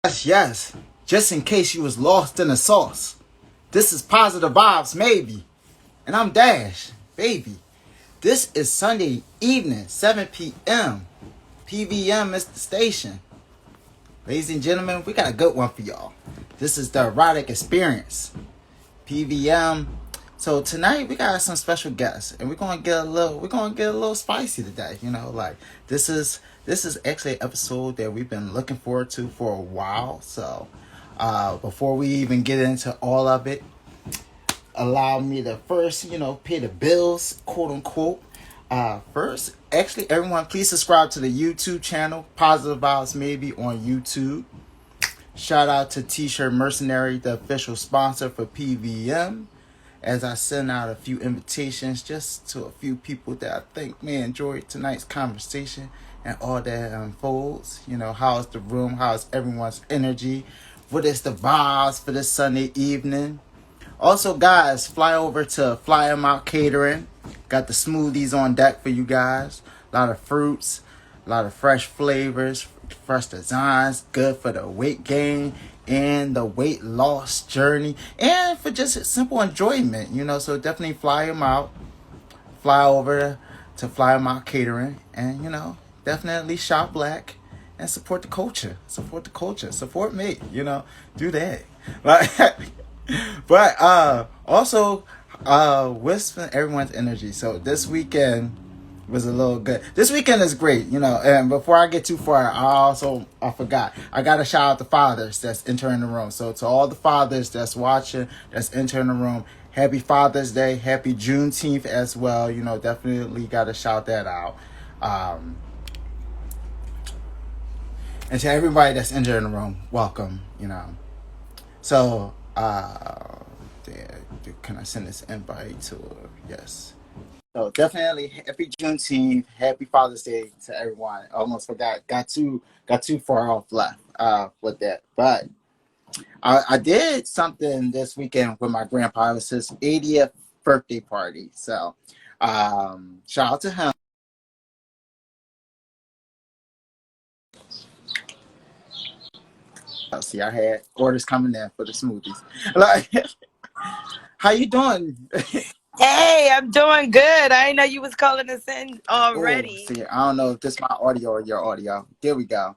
Yes. Just in case you was lost in the sauce. This is Positive Vibes, maybe. And I'm Dash, baby. This is Sunday evening, 7 p.m. PVM is the station. Ladies and gentlemen, we got a good one for y'all. This is the erotic experience. PVM. So tonight we got some special guests, and we're gonna get a little spicy today. This is actually an episode that we've been looking forward to for a while. So before we even get into all of it, allow me to first, pay the bills, quote unquote. First, actually, everyone, please subscribe to the YouTube channel, Positive Vibes Maybe on YouTube. Shout out to T-Shirt Mercenary, the official sponsor for PVM, as I send out a few invitations just to a few people that I think may enjoy tonight's conversation and all that unfolds. How's the room? How's everyone's energy? What is the vibes for this Sunday evening? Also, guys, fly over to Fly 'em Out Catering. Got the smoothies on deck for you guys. A lot of fruits, a lot of fresh flavors, fresh designs, good for the weight gain and the weight loss journey, and for just simple enjoyment, So definitely fly them out. Fly over to Fly 'em Out Catering, and definitely shop black and support the culture. Support the culture. Support me. Do that. Like, but also whisper everyone's energy. So this weekend was a little good. This weekend is great, And before I get too far, I forgot. I got to shout out the fathers that's entering the room. So to all the fathers that's watching, that's entering the room, happy Father's Day, happy Juneteenth as well. Definitely got to shout that out. And to everybody that's entering the room, welcome. So can I send this invite to her? Yes. So definitely happy Juneteenth, happy Father's Day to everyone. I almost forgot, got too far off left with that. But I did something this weekend with my grandpa. It was his 80th birthday party. So shout out to him. See, I had orders coming in for the smoothies. Like, how you doing? Hey, I'm doing good. I didn't know you was calling us in already. See, I don't know if this is my audio or your audio. There we go.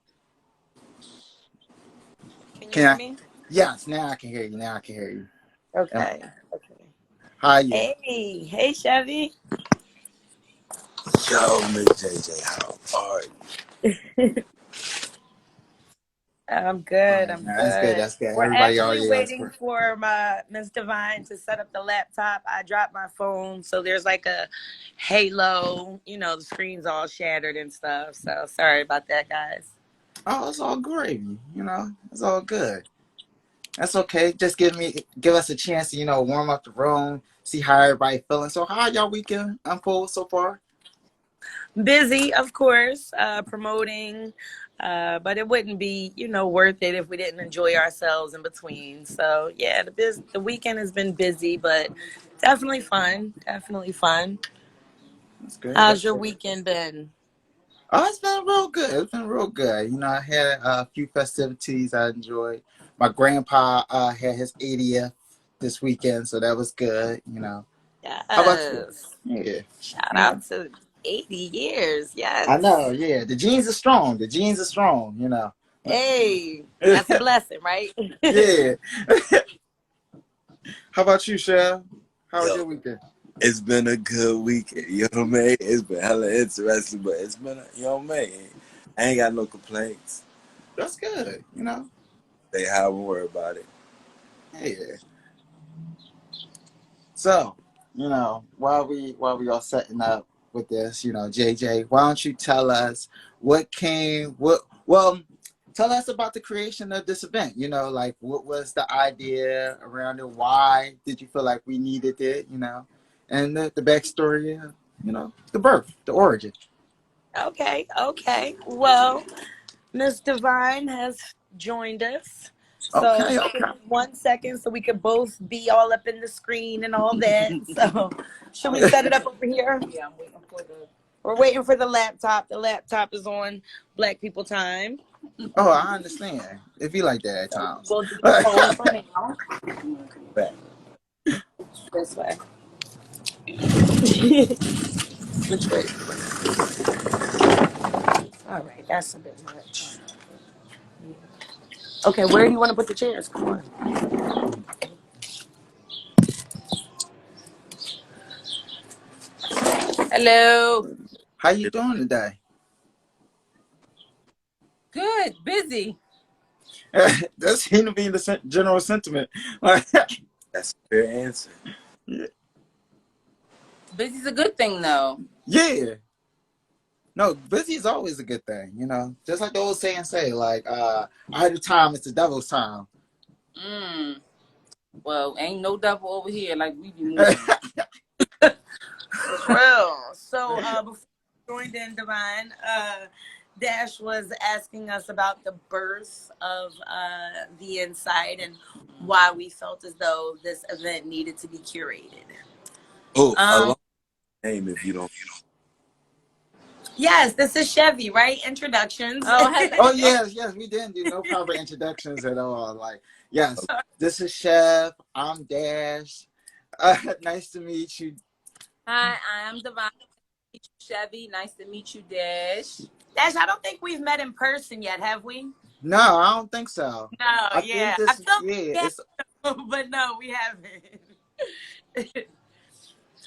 Can you Can hear I? me? Yes, now I can hear you. Now I can hear you. Okay. Okay. How are you? Hey, Chevy. Yo, Miss JJ, how are you? I'm good. I'm That's good. good. That's good. We're Everybody actually already else. waiting for my Miss Divine to set up the laptop. I dropped my phone, so there's like a halo. The screen's all shattered and stuff. So sorry about that, guys. Oh, it's all gravy. It's all good. That's okay. Just give us a chance to warm up the room, see how everybody feeling. So, how y'all weekend unfold so far? Busy, of course, promoting, but it wouldn't be, worth it if we didn't enjoy ourselves in between. So yeah, the weekend has been busy, but definitely fun. Definitely fun. That's good. How's That's your good. weekend been? Oh, it's been real good. It's been real good. I had a few festivities I enjoyed. My grandpa had his 80th this weekend, so that was good. How about you? Yes. Yeah. Shout You know. out to 80 years. I know. Yes. Yeah. The genes are strong. The genes are strong. Hey, that's a blessing, right? Yeah. How about you, Chef? How was Yo, your weekend? it's been a good weekend. You know what I mean? It's been hella interesting, but it's been, I ain't got no complaints. That's good. They haven't worried about it. Yeah. So, while we all setting up with this, JJ, why don't you tell us tell us about the creation of this event. Like what was the idea around it? Why did you feel like we needed it? And the backstory, the birth, the origin. Okay. Well, Miss Divine has joined us. So Okay, just give okay. me 1 second so we could both be all up in the screen and all that. So should we set it up over here? Yeah, we're waiting for the laptop. The laptop is on Black People Time. Oh, I understand. It be like that at So times. we'll do the poll for now. Back. This way. Which way? All right, that's a bit much. Okay, where do you want to put the chairs? Come on. Hello. How you doing today? Good. Busy. That seemed to be the general sentiment. Like, That's a fair answer. Busy's a good thing, though. yeah. No, busy is always a good thing, you know. Just like the old saying say, like, idle time is the devil's time. Well, ain't no devil over here like we be moving. Real. So before we joined in, Divine, Dash was asking us about the birth of the Inside and why we felt as though this event needed to be curated. Oh, a long name if you don't. Yes, this is Chevy, right? Introductions. Oh yes, we didn't do no proper introductions at all. Like, yes, this is Chef. I'm Dash. Nice to meet you. Hi, I'm Divine. Nice to meet you, Chevy. Nice to meet you, Dash. Dash, I don't think we've met in person yet, have we? No, I don't think so. No, I yeah. think this, it's But no, we haven't.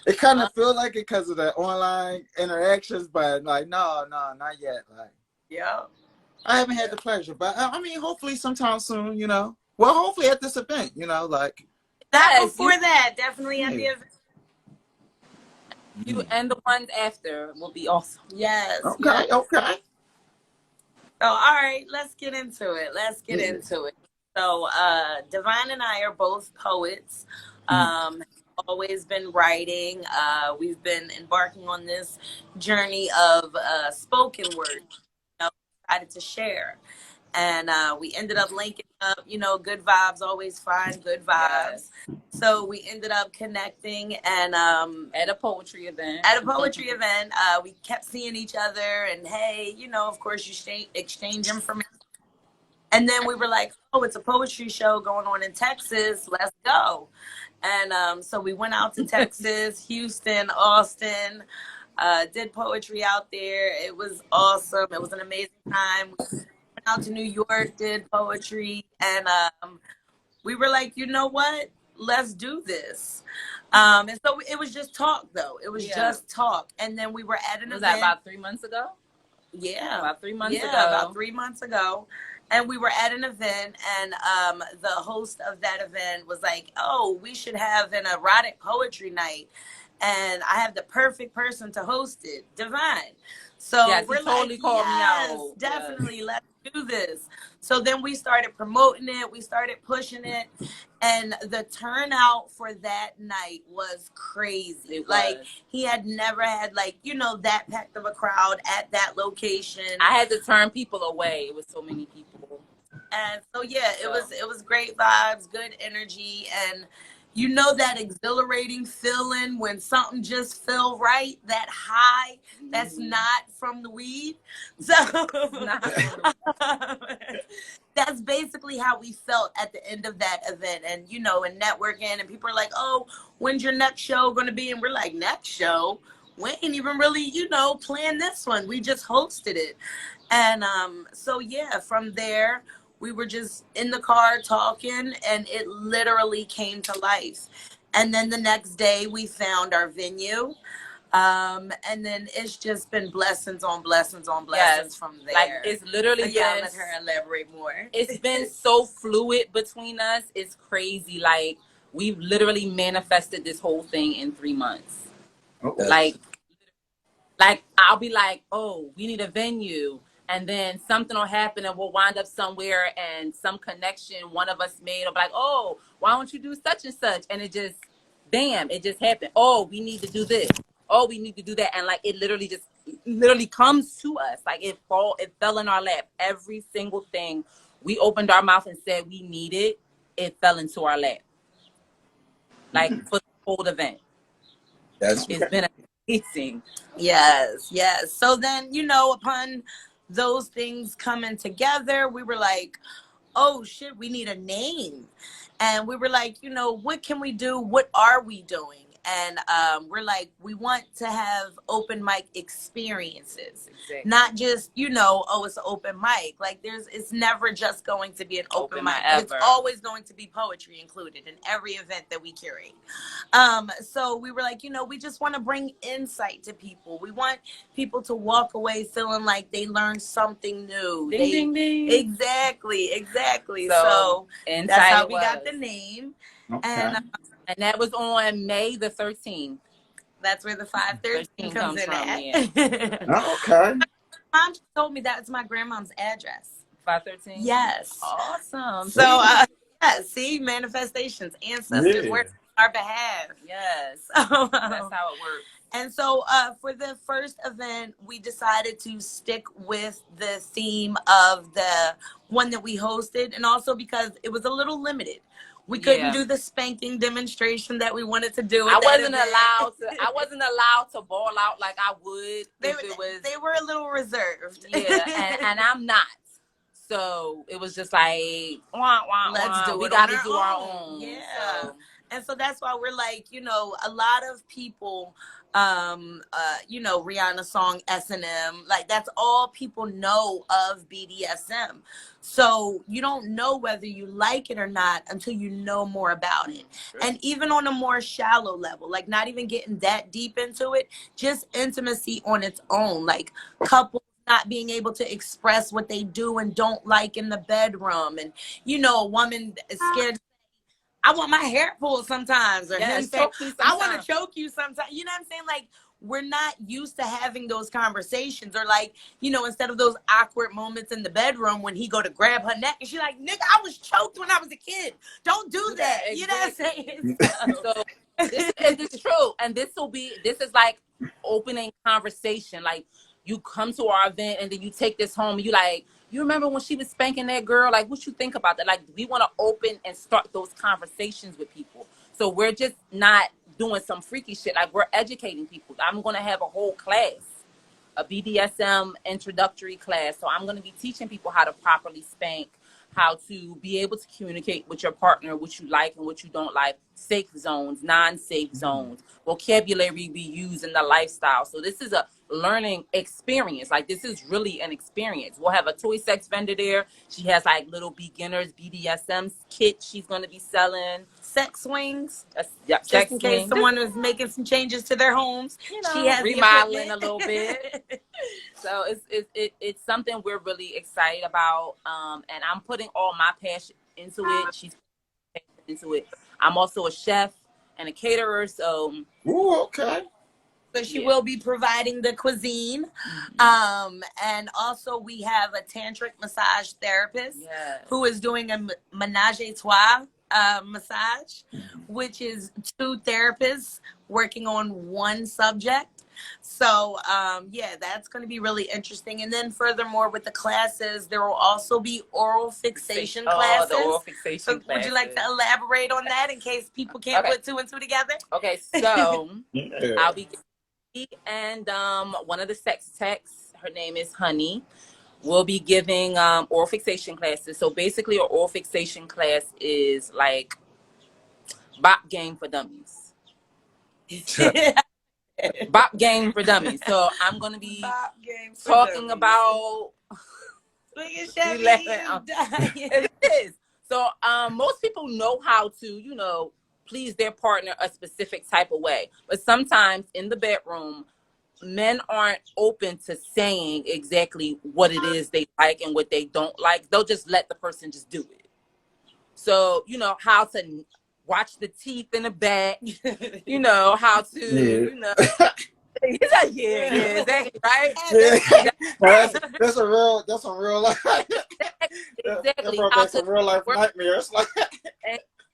it kind of feel like it because of the online interactions, but like, no, not yet. Like, Yeah. I haven't had the pleasure, but I mean, hopefully sometime soon, you know. Well, hopefully at this event, you know, like. Not before that, definitely at the event. You and the ones after will be awesome. Yes. Okay, yes. okay. So, all right, let's get into it. So, Divine and I are both poets. Always been writing. We've been embarking on this journey of spoken word. Decided to share, and we ended up linking up. Good vibes always find good vibes. Yes. So we ended up connecting, and at a poetry event. We kept seeing each other, and hey, of course you exchange information. And then we were like, oh, it's a poetry show going on in Texas. Let's go. And so we went out to Texas, Houston, Austin, did poetry out there. It was awesome. It was an amazing time. We went out to New York, did poetry. And we were like, you know what? Let's do this. And so it was just talk, though. It was just talk. And then we were at an event. Was that about 3 months ago? Yeah. About 3 months ago. About 3 months ago. And we were at an event, and the host of that event was like, oh, we should have an erotic poetry night. And I have the perfect person to host it, Divine. So yes, we're totally called me out. Definitely, let's do this. So then we started promoting it. We started pushing it. And the turnout for that night was crazy. He had never had that packed of a crowd at that location. I had to turn people away. It was so many people. And so it was great vibes, good energy, and that exhilarating feeling when something just felt right, that high that's not from the weed. So that's basically how we felt at the end of that event. And and networking, and people are like, oh, when's your next show gonna be? And we're like, next show? We ain't even really, planned this one. We just hosted it. And so from there we were just in the car talking, and it literally came to life. And then the next day we found our venue. And then it's just been blessings on blessings on blessings from there. Like, it's literally let her elaborate more. It's been so fluid between us. It's crazy. Like, we've literally manifested this whole thing in 3 months. Okay. Like I'll be like, oh, we need a venue. And then something will happen, and we'll wind up somewhere, and some connection one of us made will be like, oh, why don't you do such and such? And it just, bam, it just happened. Oh, we need to do this. Oh, we need to do that. And like, it literally comes to us. Like, it fell in our lap. Every single thing we opened our mouth and said we needed, it fell into our lap. Like, for the whole event. It's been amazing. Yes. So then, upon those things coming together, we were like, oh shit, we need a name. And we were like, what can we do? What are we doing? And we're like, we want to have open mic experiences, exactly. Not just, oh, it's an open mic. Like it's never just going to be an open mic. It's always going to be poetry included in every event that we curate. So we were like, we just want to bring insight to people. We want people to walk away feeling like they learned something new. Ding, ding. Exactly. So that's how we got the name. Okay. And that was on May the 13th. That's where the 513 comes in from. at. Yeah. Oh, okay. Mom told me that's my grandmom's address. 513? Yes. Awesome. So, see, manifestations, ancestors work on our behalf. Yes. So, that's how it works. And so for the first event, we decided to stick with the theme of the one that we hosted, and also because it was a little limited. We couldn't do the spanking demonstration that we wanted to do. I wasn't allowed to ball out like I would They were a little reserved. Yeah, and I'm not. So it was just like, let's do it. We got to do our own. Yeah. So. And so that's why we're like, a lot of people, Rihanna's song S&M, like that's all people know of BDSM. So you don't know whether you like it or not until you know more about it. Sure. And even on a more shallow level, like not even getting that deep into it, just intimacy on its own, like couples not being able to express what they do and don't like in the bedroom. And, a woman is scared. I want my hair pulled sometimes, or him saying, I want to choke you sometimes. You know what I'm saying? Like, we're not used to having those conversations, or like, instead of those awkward moments in the bedroom when he go to grab her neck and she's like, nigga, I was choked when I was a kid. Don't do that. Exactly. You know what I'm saying? So this is true. And this is like opening conversation. Like, you come to our event and then you take this home and you like, you remember when she was spanking that girl? Like, what you think about that? Like, we want to open and start those conversations with people. So we're just not doing some freaky shit. Like, we're educating people. I'm going to have a whole class, a BDSM introductory class. So I'm going to be teaching people how to properly spank, how to be able to communicate with your partner, what you like and what you don't like, safe zones, non-safe zones, vocabulary we use in the lifestyle. So this is a learning experience. Like, this is really an experience. We'll have a toy sex vendor there. She has like little beginners BDSM kit she's going to be selling. Sex swings. Just in case someone is making some changes to their homes. She has remodeling a little bit. So it's something we're really excited about. And I'm putting all my passion into it. She's into it. I'm also a chef and a caterer. So okay. So she will be providing the cuisine. And also we have a tantric massage therapist who is doing a menage a trois massage, which is 2 therapists working on one subject. So that's going to be really interesting. And then furthermore, with the classes, there will also be oral fixation classes. The oral fixation classes. Would you like to elaborate on that in case people can't put 2 and 2 together? Okay, so I'll be and one of the sex techs, her name is Honey, will be giving oral fixation classes. So basically, an oral fixation class is like bop game for dummies. Bop game for dummies. So I'm gonna be talking about. It is. So most people know how to, please their partner a specific type of way, but sometimes in the bedroom, men aren't open to saying exactly what it is they like and what they don't like. They'll just let the person just do it. So how to watch the teeth in the back, how to exactly, right? That's a real life. Exactly. That's a real life nightmare.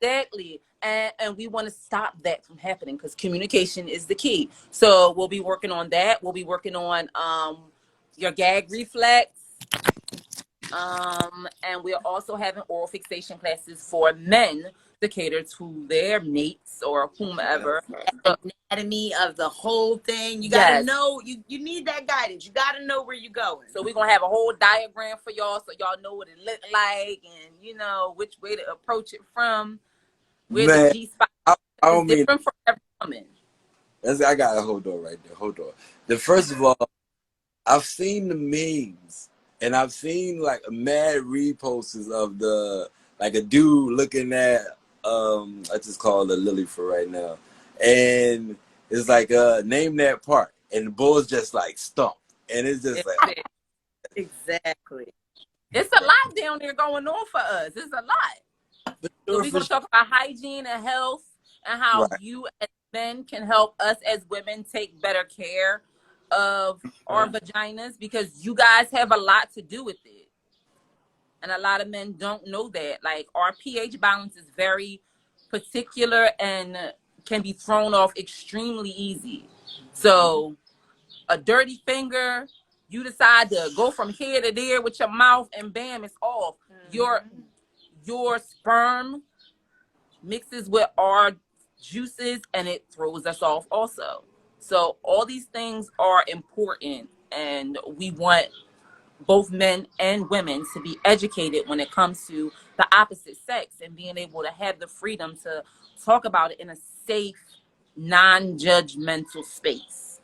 Exactly. And we want to stop that from happening because communication is the key. So we'll be working on that. We'll be working on your gag reflex. And we're also having oral fixation classes for men to cater to their mates or whomever. Anatomy of the whole thing. You Yes. gotta know. You need that guidance. You gotta know where you're going. So we're gonna have a whole diagram for y'all, so y'all know what it look like, and you know which way to approach it from. Where Man, the G spot I is don't mean. different for every woman. I got a hold on right there. Hold on. First of all, I've seen the memes, and I've seen like mad reposts of like a dude looking at I just call it a lily for right now, and it's like name that part, and the bull's just like stumped, and it's just like Exactly. It's a lot down there going on for us. It's a lot. So we're gonna talk about hygiene and health and how Right. you as men can help us as women take better care of our vaginas, because you guys have a lot to do with it. And a lot of men don't know that. Like, our pH balance is very particular and can be thrown off extremely easy. So a dirty finger, you decide to go from here to there with your mouth, and bam, it's off. Your sperm mixes with our juices and it throws us off also. So all these things are important, and we want both men and women to be educated when it comes to the opposite sex, and being able to have the freedom to talk about it in a safe, non-judgmental space.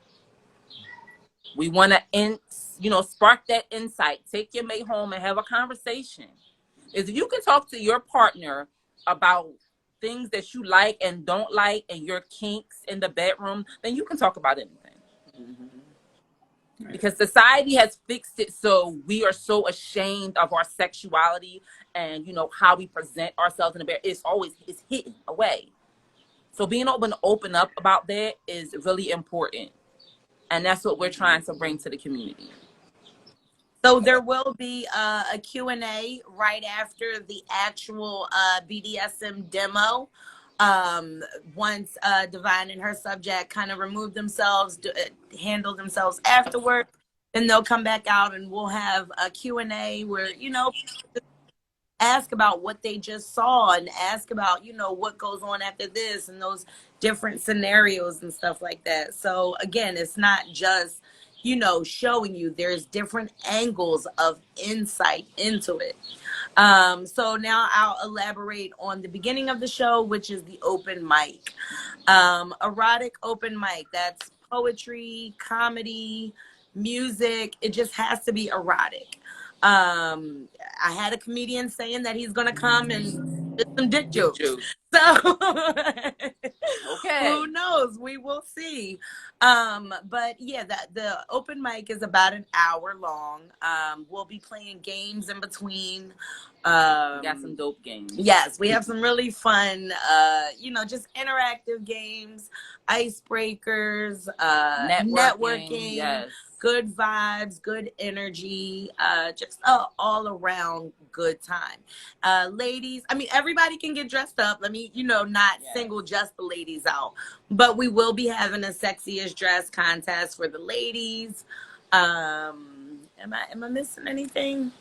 We want to, spark that insight. Take your mate home and have a conversation. If you can talk to your partner about things that you like and don't like, and your kinks in the bedroom, then you can talk about anything. Right. Because society has fixed it so we are so ashamed of our sexuality and how we present ourselves in the bed. It's hidden away. So being able to open up about that is really important. And that's what we're trying to bring to the community. So there will be a Q&A right after the actual BDSM demo. Once Divine and her subject kind of remove themselves, handle themselves afterward, then they'll come back out and we'll have a Q&A where, ask about what they just saw and ask about, what goes on after this and those different scenarios and stuff like that. So again, it's not just, showing you, there's different angles of insight into it. So now I'll elaborate on the beginning of the show, which is the open mic. Erotic open mic. That's poetry, comedy, music. It just has to be erotic. I had a comedian saying that he's gonna come and do some dick jokes. So okay, who knows? We will see. But yeah, the open mic is about an hour long. We'll be playing games in between. We got some dope games. Yes, we have some really fun, just interactive games, icebreakers, networking. Yes. Good vibes, good energy, just all around good time. Ladies, everybody can get dressed up. Let me, not single just the ladies out, but we will be having a sexiest dress contest for the ladies. Am I missing anything?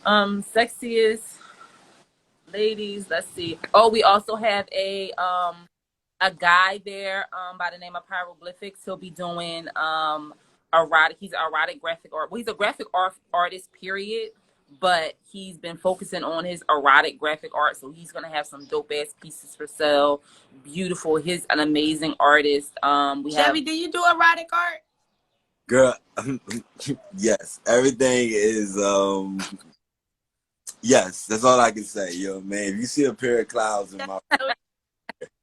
Sexiest ladies. Let's see. Oh, we also have a guy there by the name of Hieroglyphics. He'll be doing erotic. He's an erotic graphic art. Well, he's a graphic artist, period. But he's been focusing on his erotic graphic art, so he's gonna have some dope ass pieces for sale. Beautiful. He's an amazing artist. Chevy, do you do erotic art? Girl, yes. Everything is yes. That's all I can say, man. If you see a pair of clouds in my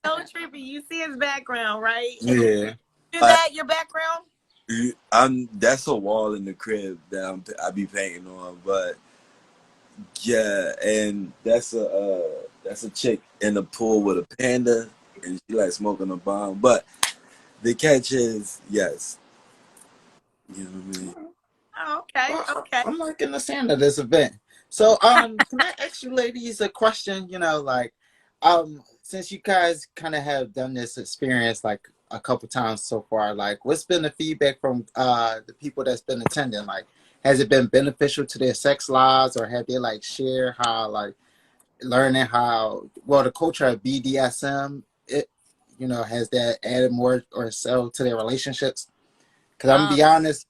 so trippy. You see his background, right? Yeah. Is that your background? That's a wall in the crib that I be painting on, but yeah, and that's a chick in the pool with a panda, and she like smoking a bomb. But the catch is, yes, you know what I mean. Oh, okay, Well, okay. I'm not gonna stand at this event. So, can I ask you ladies a question? Since you guys kind of have done this experience like a couple times so far, like what's been the feedback from the people that's been attending? Like, has it been beneficial to their sex lives, or have they like share how like learning how well the culture of BDSM it has that added more or so to their relationships? Because I'm gonna Um, be honest,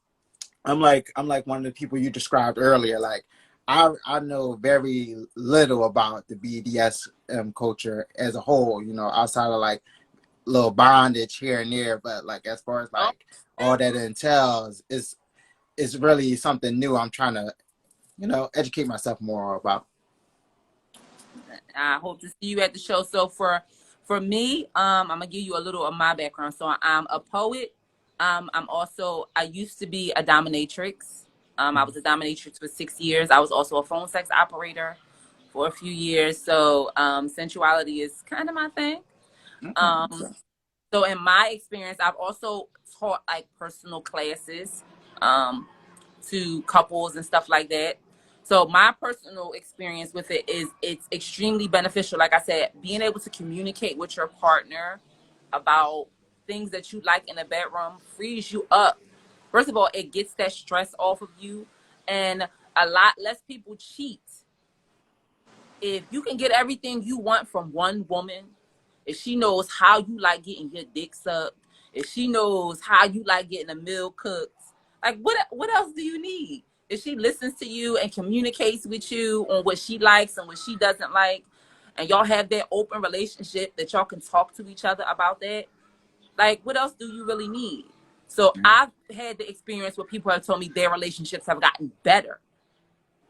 I'm like one of the people you described earlier. Like I know very little about the BDSM culture as a whole. Outside of like little bondage here and there, but like as far as like all that it entails, is really something new. I'm trying to educate myself more about. I hope to see you at the show. So for me, I'm gonna give you a little of my background. So I'm a poet. I used to be a dominatrix. I was a dominatrix for 6 years. I was also a phone sex operator for a few years. So sensuality is kind of my thing. Okay. Um, so in my experience, I've also taught like personal classes to couples and stuff like that. So my personal experience with it is it's extremely beneficial. Like I said, being able to communicate with your partner about things that you like in the bedroom frees you up. First of all, it gets that stress off of you, and a lot less people cheat. If you can get everything you want from one woman, if she knows how you like getting your dick sucked, if she knows how you like getting a meal cooked, like what else do you need? If she listens to you and communicates with you on what she likes and what she doesn't like, and y'all have that open relationship that y'all can talk to each other about that, like what else do you really need? So I've had the experience where people have told me their relationships have gotten better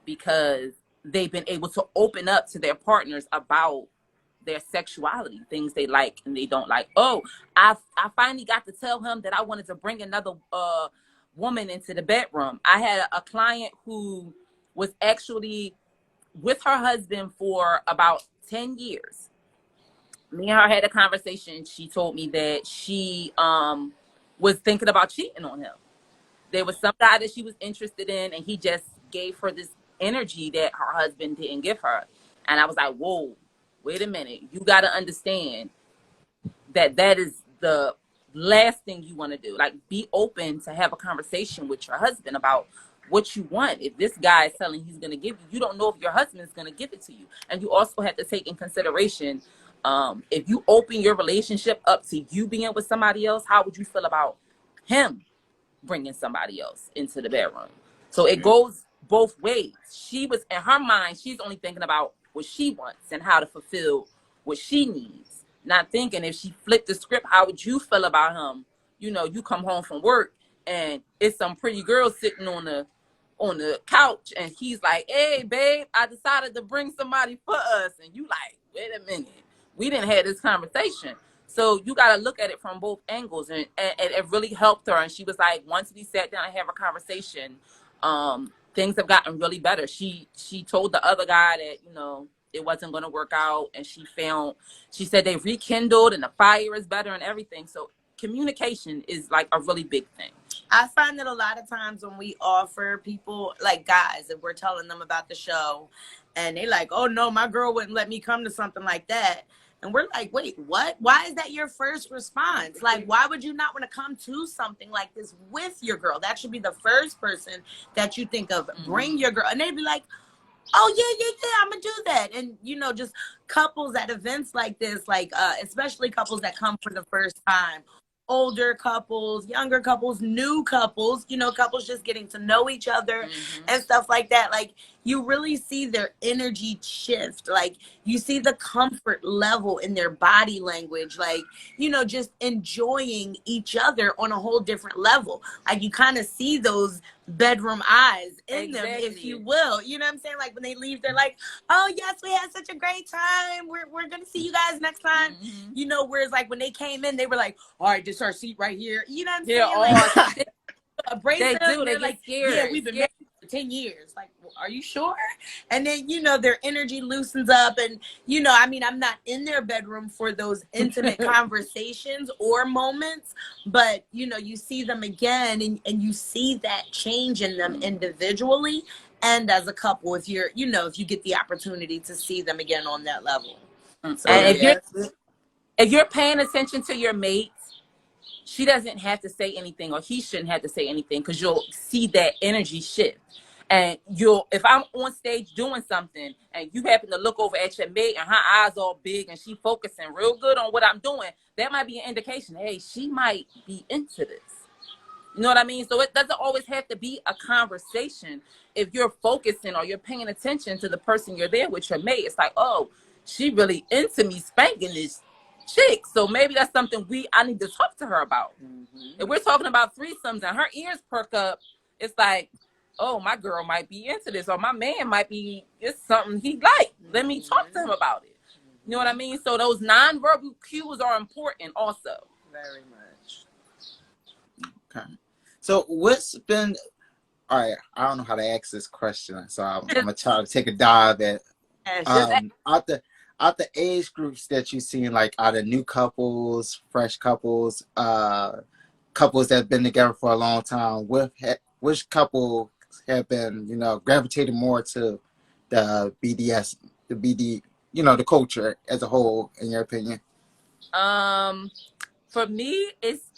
because they've been able to open up to their partners about their sexuality, things they like and they don't like. Oh, I finally got to tell him that I wanted to bring another woman into the bedroom. I had a client who was actually with her husband for about 10 years. Me and her had a conversation. She told me that she was thinking about cheating on him. There was some guy that she was interested in, and he just gave her this energy that her husband didn't give her. And I was like, whoa, wait a minute. You got to understand that that is the last thing you want to do. Like, be open to have a conversation with your husband about what you want. If this guy is telling he's going to give you, you don't know if your husband is going to give it to you. And you also have to take in consideration, if you open your relationship up to you being with somebody else, how would you feel about him bringing somebody else into the bedroom? So it goes both ways. She was, in her mind, she's only thinking about what she wants and how to fulfill what she needs, not thinking if she flipped the script, how would you feel about him? You come home from work and it's some pretty girl sitting on the couch and he's like, hey babe, I decided to bring somebody for us, and you like, wait a minute, we didn't have this conversation. So you got to look at it from both angles, and it really helped her. And she was like, once we sat down and have a conversation, things have gotten really better. She told the other guy that it wasn't going to work out, and she said they rekindled and the fire is better and everything. So communication is like a really big thing. I find that a lot of times when we offer people, like guys, if we're telling them about the show and they like, oh no, my girl wouldn't let me come to something like that. And we're like, wait, what? Why is that your first response? Like, why would you not want to come to something like this with your girl? That should be the first person that you think of. Bring your girl. And they'd be like, oh yeah, I'm gonna do that. And just couples at events like this, like especially couples that come for the first time, older couples, younger couples, new couples, couples just getting to know each other and stuff like that. Like, you really see their energy shift. Like, you see the comfort level in their body language, like, just enjoying each other on a whole different level. Like, you kind of see those bedroom eyes in them, if you will. You know what I'm saying? Like, when they leave, they're like, oh yes, we had such a great time, we're gonna see you guys next time. Whereas like when they came in, they were like, all right, this is our seat right here. You know what I'm saying? Like, abrasive, they do. They they're get like, scared. yeah, we've been married for 10 years. Like, well, are you sure? And then their energy loosens up, and I'm not in their bedroom for those intimate conversations or moments, but you see them again, and you see that change in them individually and as a couple, if you get the opportunity to see them again on that level. So And yeah. if you're paying attention to your mates, she doesn't have to say anything, or he shouldn't have to say anything, because you'll see that energy shift. And if I'm on stage doing something and you happen to look over at your mate and her eyes all big and she focusing real good on what I'm doing, that might be an indication, hey, she might be into this. You know what I mean? So it doesn't always have to be a conversation. If you're focusing or you're paying attention to the person you're there with, your mate, it's like, oh, she really into me spanking this chick. So maybe that's something I need to talk to her about. If we're talking about threesomes and her ears perk up, it's like, oh, my girl might be into this, or my man might be, it's something he like. Let me talk to him about it. You know what I mean? So those nonverbal cues are important also. Very much. Okay. So what's been, all right, I don't know how to ask this question, so I'm gonna try to take a dive at out the age groups that you've seen, like out of new couples, fresh couples, couples that have been together for a long time, which couple have been, gravitated more to the BDS, the BD, the culture as a whole, in your opinion? For me, it's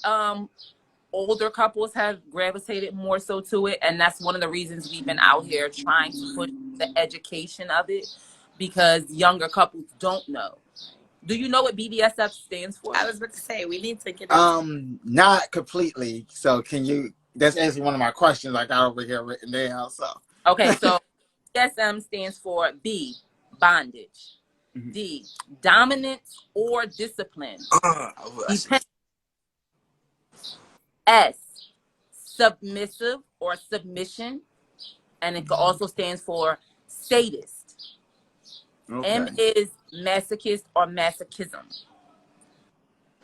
older couples have gravitated more so to it, and that's one of the reasons we've been out here trying to push the education of it, because younger couples don't know. Do you know what BDSF stands for? I was about to say, we need to get into Not completely. So can you? That's actually one of my questions I got over here written down. So okay, so BDSM stands for B, bondage. D, dominance or discipline. S, submissive or submission, and it also stands for sadist. okay. M is masochist or masochism.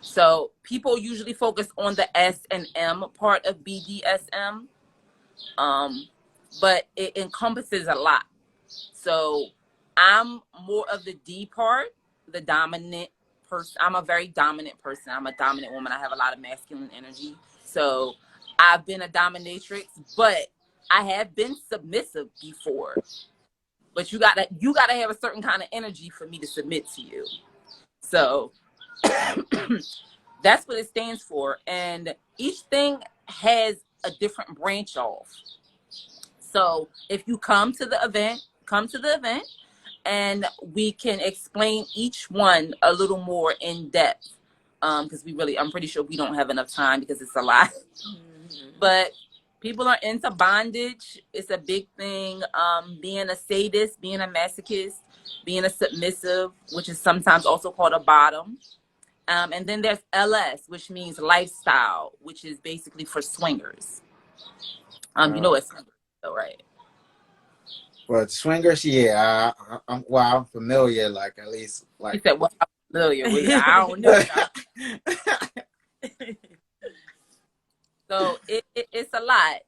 So people usually focus on the S and M part of BDSM, but it encompasses a lot. So I'm more of the D part, the dominant person. I'm a very dominant person. I'm a dominant woman. I have a lot of masculine energy. So I've been a dominatrix, but I have been submissive before. But you gotta have a certain kind of energy for me to submit to you. So that's what it stands for. And each thing has a different branch off. So if you come to the event, and we can explain each one a little more in depth. Because I'm pretty sure we don't have enough time because it's a lot. But people are into bondage. It's a big thing. Being a sadist, being a masochist, being a submissive, which is sometimes also called a bottom. And then there's LS, which means lifestyle, which is basically for swingers. You know what swingers is, right? Well, swingers, yeah, I'm familiar. Like at least, like He said, "Well, I'm familiar with it. I don't know." So it's a lot,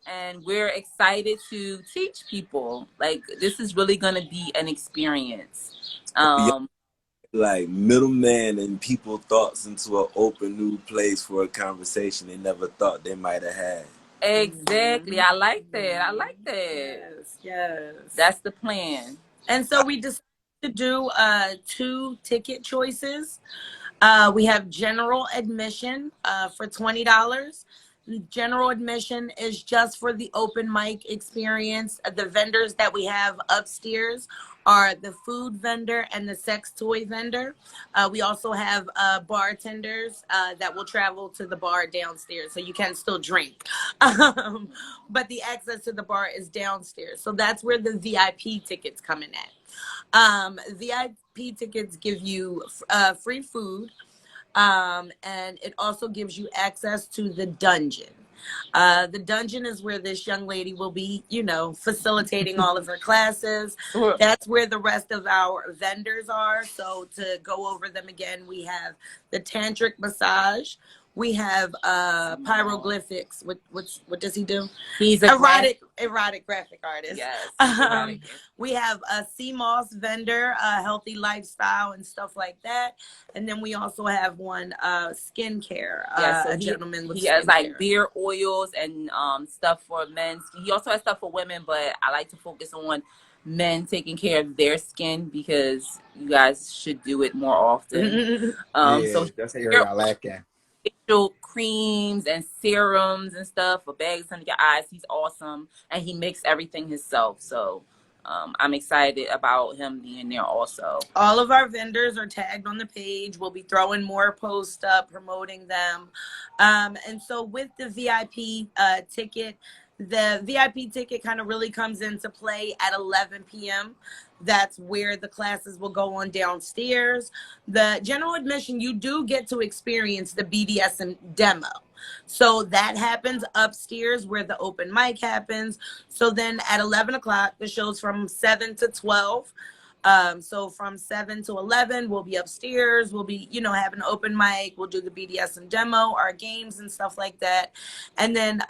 and we're excited to teach people. Like, this is really going to be an experience. Like middleman and people thoughts into an open new place for a conversation they never thought they might have had. Exactly. I like that. Yes. That's the plan. And so we decided to do 2 ticket choices. We have general admission for $20. General admission is just for the open mic experience. The vendors that we have upstairs are the food vendor and the sex toy vendor. We also have bartenders that will travel to the bar downstairs, so you can still drink. But the access to the bar is downstairs. So that's where the VIP tickets come in at. VIP tickets give you free food. And it also gives you access to the dungeon. The dungeon is where this young lady will be, facilitating all of her classes. That's where the rest of our vendors are. So to go over them again, we have the tantric massage. We have pyroglyphics. What does he do? He's erotic graphic artist. Yes. We have a CMOS vendor, healthy lifestyle and stuff like that. And then we also have one skincare. So a gentleman with he has skincare. like beard oils and stuff for men. He also has stuff for women, but I like to focus on men taking care of their skin because you guys should do it more often. yeah, So that's the area I like in. facial creams and serums and stuff for bags under your eyes. He's awesome, and he makes everything himself. So I'm excited about him being there also. All of our vendors are tagged on the page. We'll be throwing more posts up promoting them. And so with the VIP ticket, the VIP ticket kind of really comes into play at 11 p.m. That's where the classes will go on downstairs. The general admission, you do get to experience the BDSM demo. So that happens upstairs where the open mic happens. So then at 11 o'clock, the show's from 7 to 12. So from 7 to 11, we'll be upstairs. We'll be, have an open mic. We'll do the BDSM demo, our games and stuff like that. And then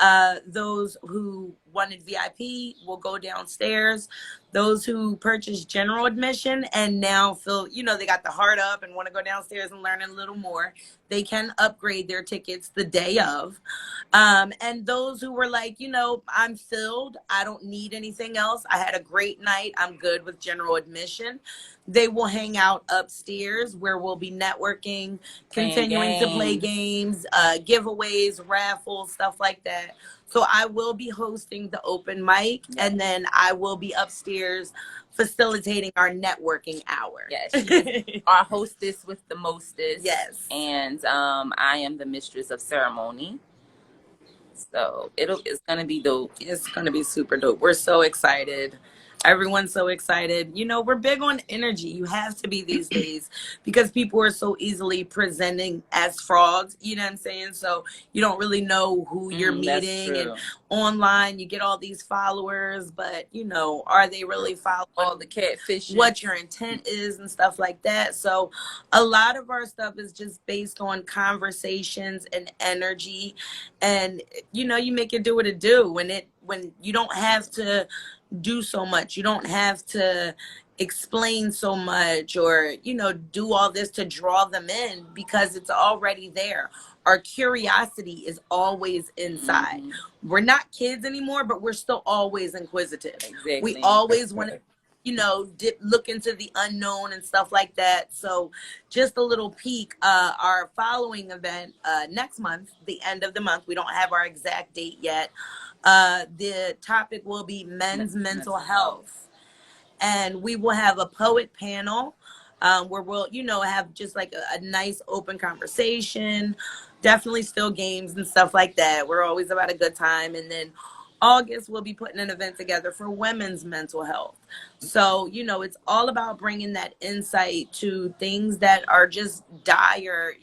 those who wanted VIP will go downstairs. Those who purchased general admission and now feel, they got the heart up and want to go downstairs and learn a little more, they can upgrade their tickets the day of. And those who were like, I'm filled, I don't need anything else, I had a great night, I'm good with general admission, they will hang out upstairs where we'll be networking, continuing to play games, giveaways, raffles, stuff like that. So I will be hosting the open mic, and then I will be upstairs facilitating our networking hour. Yes, she's our hostess with the mostest. Yes. And I am the mistress of ceremony. So it's gonna be dope. It's gonna be super dope. We're so excited. Everyone's so excited. We're big on energy. You have to be these days because people are so easily presenting as frauds. You know what I'm saying? So you don't really know who you're meeting. And online, you get all these followers, but are they really following all the catfish? What your intent is and stuff like that. So a lot of our stuff is just based on conversations and energy, and you make it do what it do. When you don't have to do so much, you don't have to explain so much or do all this to draw them in because it's already there. Our curiosity is always inside. We're not kids anymore, but we're still always inquisitive. Exactly. We always want to look into the unknown and stuff like that. So just a little peek, our following event next month, the end of the month, we don't have our exact date yet. The topic will be men's mental health, and we will have a poet panel where we'll have just like a nice open conversation, definitely still games and stuff like that. We're always about a good time. And then August, we'll be putting an event together for women's mental health. So, it's all about bringing that insight to things that are just dire,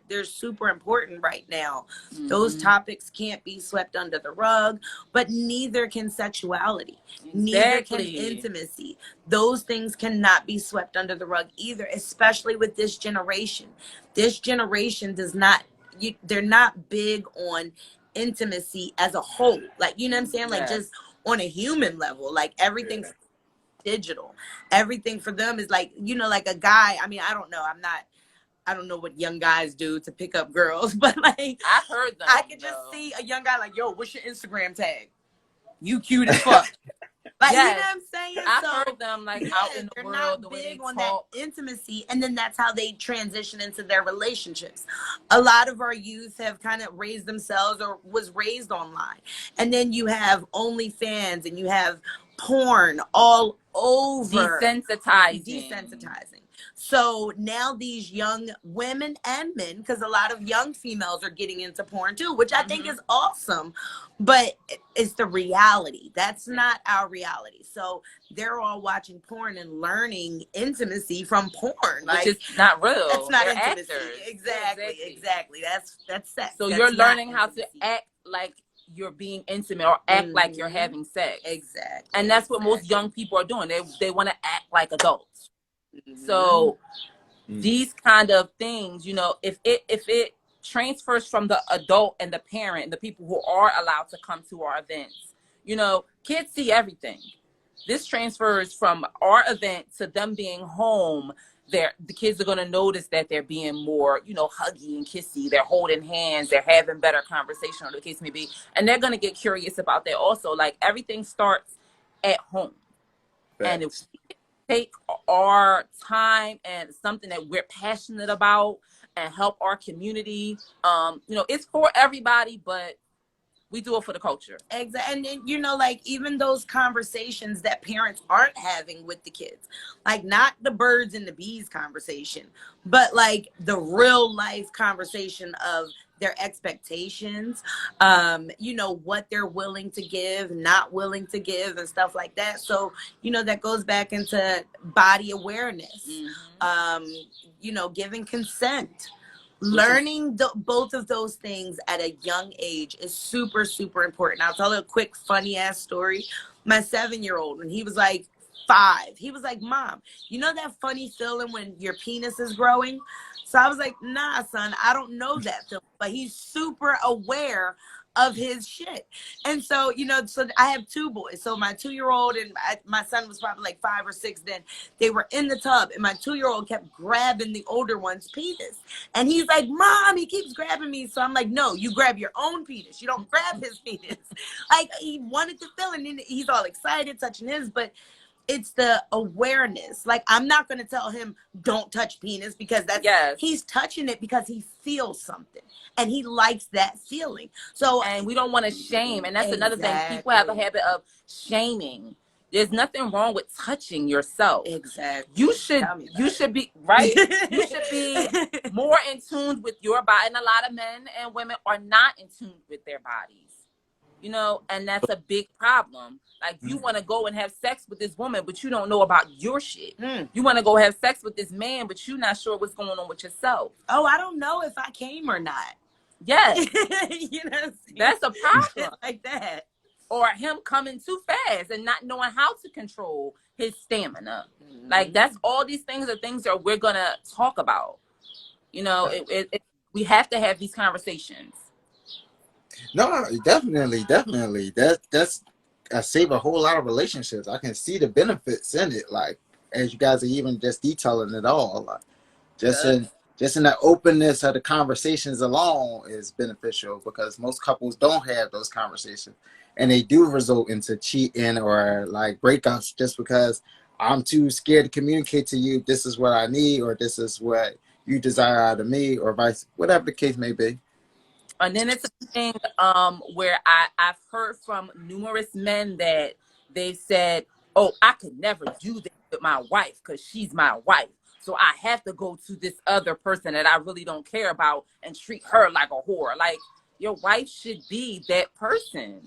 they're super important right now. Those topics can't be swept under the rug, but neither can sexuality. Neither can intimacy. Those things cannot be swept under the rug either, especially with this generation. This generation they're not big on intimacy as a whole, like what I'm saying, like just on a human level, like everything's digital. Everything for them is like like a guy. I mean, I don't know what young guys do to pick up girls, but like I heard them. I could just see a young guy like, yo, what's your Instagram tag? You cute as fuck. Like, you know what I'm saying? I heard them like out in the world, the way they on talk. That intimacy, and then that's how they transition into their relationships. A lot of our youth have kind of raised themselves or was raised online, and then you have OnlyFans and you have porn all over. Desensitizing. So now these young women and men, because a lot of young females are getting into porn too, which I think is awesome, but it's the reality. That's not our reality. So they're all watching porn and learning intimacy from porn. Which is not real. That's not They're intimacy. Actors. Exactly. That's sex. So that's you're learning how to act like you're being intimate or act like you're having sex. Exactly. And that's what most young people are doing. They want to act like adults. So these kind of things, if it transfers from the adult and the parent, the people who are allowed to come to our events, kids see everything. This transfers from our event to them being home. The kids are going to notice that they're being more, huggy and kissy. They're holding hands. They're having better conversation, or the case may be. And they're going to get curious about that also. Like, everything starts at home. Right. And if we take our time and something that we're passionate about and help our community. It's for everybody, but we do it for the culture. Exactly. And you know, like even those conversations that parents aren't having with the kids, like not the birds and the bees conversation, but like the real life conversation of their expectations, what they're willing to give, not willing to give, and stuff like that. So, that goes back into body awareness, giving consent. Learning both of those things at a young age is super, super important. I'll tell a quick funny ass story. My 7-year-old, when he was like 5, he was like, Mom, you know that funny feeling when your penis is growing? So I was like, nah, son, I don't know that feeling. But he's super aware of his shit. And so, so I have 2 boys. So my 2-year-old and my son was probably like 5 or 6 then. They were in the tub and my 2-year-old kept grabbing the older one's penis. And he's like, Mom, he keeps grabbing me. So I'm like, no, you grab your own penis. You don't grab his penis. Like he wanted to feel it and he's all excited touching his, but it's the awareness. Like I'm not going to tell him don't touch penis because he's touching it because he feels something and he likes that feeling. So, and we don't want to shame. And that's another thing. People have a habit of shaming. There's nothing wrong with touching yourself. Exactly. You should be right. You should be more in tune with your body. And a lot of men and women are not in tune with their bodies. And that's a big problem. Like you want to go and have sex with this woman, but you don't know about your shit. You want to go have sex with this man, but you're not sure what's going on with yourself. Oh, I don't know if I came or not. Yes. That's a problem. Shit like that. Or him coming too fast and not knowing how to control his stamina. Like that's all these things are things that we're gonna talk about. We have to have these conversations. No, definitely. That's save a whole lot of relationships. I can see the benefits in it. Like as you guys are even just detailing it all, like just in the openness of the conversations alone is beneficial because most couples don't have those conversations, and they do result into cheating or like breakups just because I'm too scared to communicate to you. This is what I need, or this is what you desire out of me, or whatever the case may be. And then it's a thing where I've heard from numerous men that they've said, oh, I could never do this with my wife because she's my wife. So I have to go to this other person that I really don't care about and treat her like a whore. Like your wife should be that person.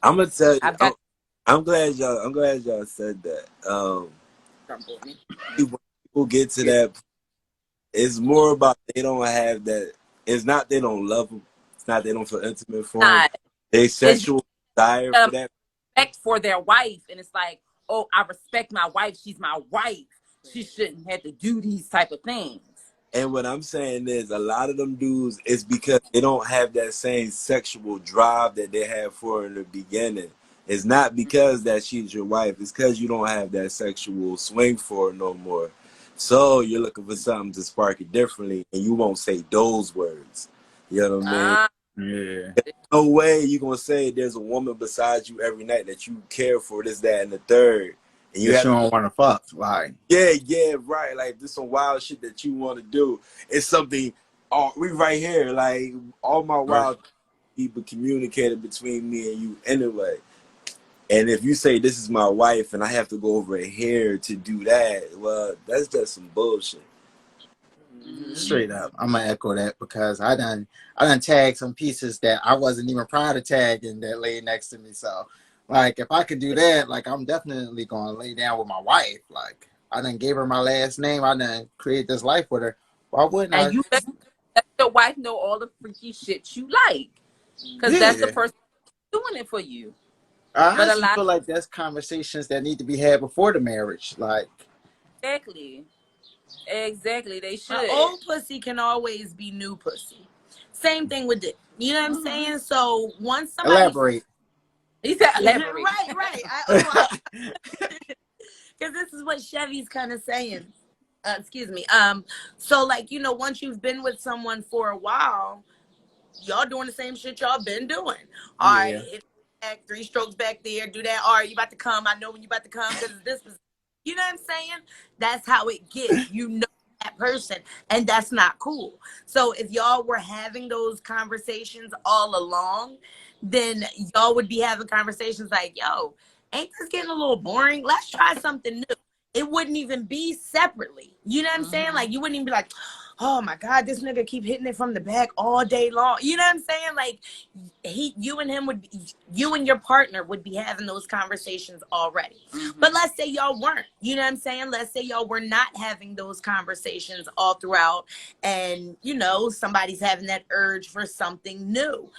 I'm gonna tell you. I'm glad y'all said that. When people get to that, it's more about they don't have that. It's not they don't love them. It's not they don't feel intimate for them. They sexual desire for that. Respect for their wife, and it's like, oh, I respect my wife. She's my wife. She shouldn't have to do these type of things. And what I'm saying is a lot of them dudes is because they don't have that same sexual drive that they had for her in the beginning. It's not because that she's your wife. It's because you don't have that sexual swing for her no more. So you're looking for something to spark it differently, and you won't say those words. You know what I mean? Yeah. There's no way you're going to say there's a woman besides you every night that you care for, this, that, and the third. And you don't want to fuck. Like, yeah, right. Like, this some wild shit that you want to do. It's something, we right here. Like, all my wild people communicated between me and you anyway. And if you say this is my wife and I have to go over here to do that, well, that's just some bullshit. Straight up, I'm gonna echo that because I done tagged some pieces that I wasn't even proud of tagging that lay next to me. So, like, if I could do that, like, I'm definitely gonna lay down with my wife. Like, I done gave her my last name. I done created this life with her. Why wouldn't I? And you let your wife know all the freaky shit you like, because that's the person doing it for you. I actually feel like that's conversations that need to be had before the marriage. Like, exactly, they should. Old pussy can always be new pussy. Same thing with dick. You know what I'm saying? So once somebody elaborate. He said elaborate. right. Because this is what Chevy's kind of saying. Excuse me. So like, once you've been with someone for a while, y'all doing the same shit y'all been doing. All right, hit back, 3 strokes back there, do that. All right, you about to come. I know when you about to come because this was, you know what I'm saying? That's how it gets. You know that that person, and that's not cool. So if y'all were having those conversations all along, then y'all would be having conversations like, yo, ain't this getting a little boring? Let's try something new. It wouldn't even be separately. You know what I'm saying? Like, you wouldn't even be like, oh my God, this nigga keep hitting it from the back all day long. You know what I'm saying? Like, you and your partner would be having those conversations already. But let's say y'all weren't. You know what I'm saying? Let's say y'all were not having those conversations all throughout, and you know, somebody's having that urge for something new.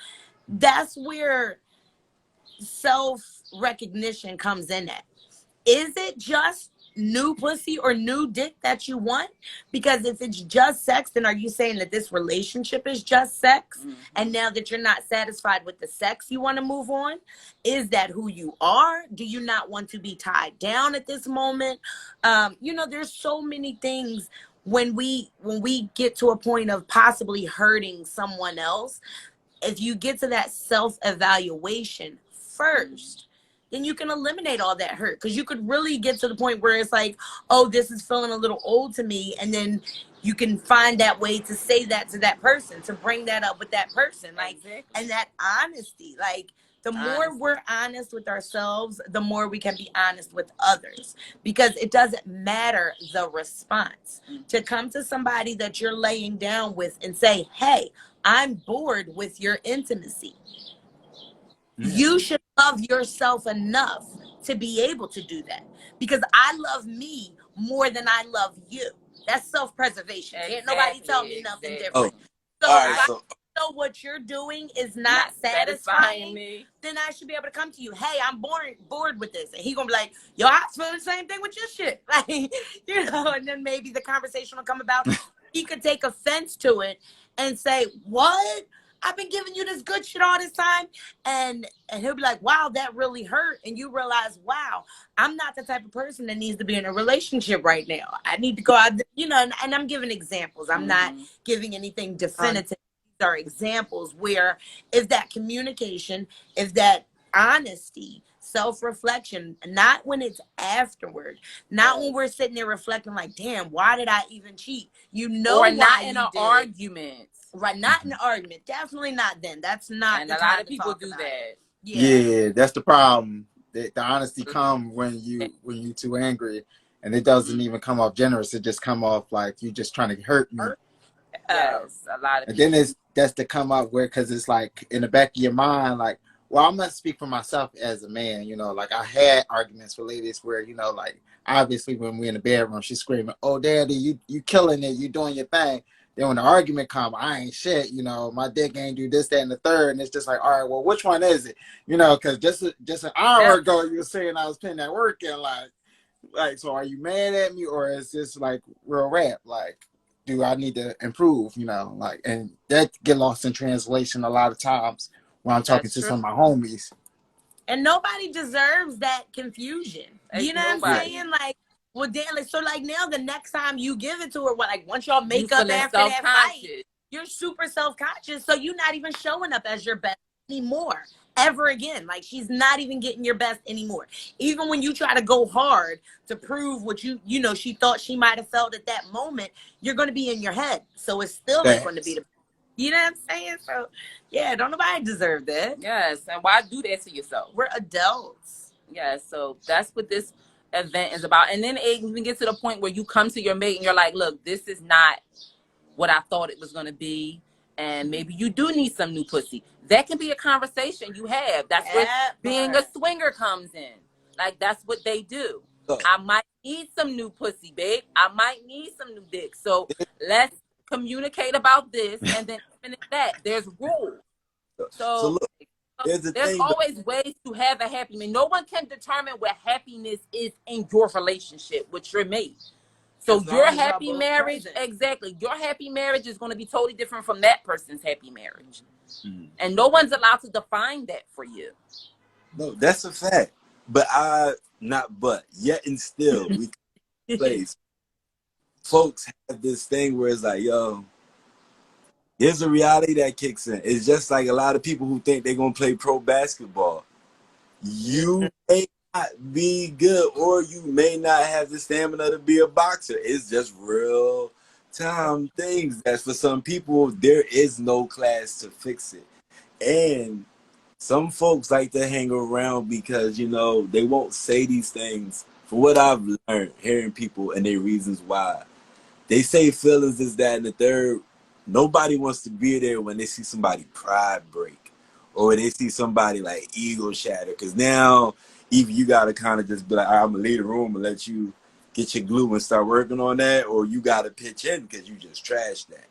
That's where self-recognition comes in at. Is it just new pussy or new dick that you want? Because if it's just sex, then are you saying that this relationship is just sex? And now that you're not satisfied with the sex, you want to move on? Is that who you are? Do you not want to be tied down at this moment? You know, there's so many things when we get to a point of possibly hurting someone else. If you get to that self-evaluation first, then you can eliminate all that hurt, because you could really get to the point where it's like, oh, this is feeling a little old to me, and then you can find that way to say that to that person, to bring that up with that person, like, and that honesty. Like, the more we're honest with ourselves, the more we can be honest with others, because it doesn't matter the response. To come to somebody that you're laying down with and say, hey, I'm bored with your intimacy. You should love yourself enough to be able to do that, because I love me more than I love you. That's self-preservation. Can't nobody tell me nothing different. So all if right, I so know what you're doing is not satisfying me, then I should be able to come to you. Hey, I'm bored with this. And he gonna be like, yo, I feel the same thing with your shit. Like, you know, and then maybe the conversation will come about. He could take offense to it and say, what? I've been giving you this good shit all this time. And he'll be like, wow, that really hurt. And you realize, wow, I'm not the type of person that needs to be in a relationship right now. I need to go out, you know, and I'm giving examples. I'm not giving anything definitive. These are examples where if that communication, if that honesty, self-reflection, not when it's afterward, not when we're sitting there reflecting like, damn, why did I even cheat? You know, or why not in you an did it. argument. Right, not an argument. Definitely not then. That's not. And the a lot time of to people talk do about that. it. Yeah, that's the problem. The honesty come when you too angry, and it doesn't even come off generous. It just come off like you just trying to hurt me. Yes, a lot of And people. then that's to come up where, because it's like in the back of your mind, like, well, I'm gonna speak for myself as a man. You know, like I had arguments with ladies where, you know, like obviously when we're in the bedroom, she's screaming, "Oh, daddy, you killing it, you doing your thing." Then when the argument come, I ain't shit. You know, my dick ain't do this, that, and the third. And it's just like, all right, well, which one is it? You know, because just an hour ago you were saying I was putting that work in, like, so are you mad at me, or is this like real rap? Like, do I need to improve? You know, like, and that get lost in translation a lot of times when I'm talking to some of my homies. And nobody deserves that confusion. You know what I'm saying? Like, well, damn, like, so like now the next time you give it to her, what, like once y'all make up after that fight, you're super self-conscious, so you're not even showing up as your best anymore ever again. Like, she's not even getting your best anymore. Even when you try to go hard to prove what you know she thought she might have felt at that moment, you're going to be in your head, so it's still ain't going to be the, you know what I'm saying? So yeah, don't nobody deserve that. Yes, and why do that to yourself? We're adults. Yes, so that's what this event is about. And then it even gets to the point where you come to your mate and you're like, look, this is not what I thought it was going to be, and maybe you do need some new pussy. That can be a conversation you have. That's where being a swinger comes in. Like, that's what they do. I might need some new pussy, babe. I might need some new dick. So let's communicate about this, and then even that, there's rules. So look, there's always ways to have a happy man. No one can determine what happiness is in your relationship with your mate. So your happy marriage, exactly, your happy marriage is going to be totally different from that person's happy marriage. And no one's allowed to define that for you. No, that's a fact. But yet and still, we place. Folks have this thing where it's like, yo, here's a reality that kicks in. It's just like a lot of people who think they're going to play pro basketball. You may not be good, or you may not have the stamina to be a boxer. It's just real time things that for some people there is no class to fix it. And some folks like to hang around because, you know, they won't say these things. For what I've learned, hearing people and their reasons why. They say feelings is that and the third. Nobody wants to be there when they see somebody pride break or when they see somebody like ego shatter. Because now, either you got to kind of just be like, I'm going to leave the room and let you get your glue and start working on that, or you got to pitch in because you just trashed that.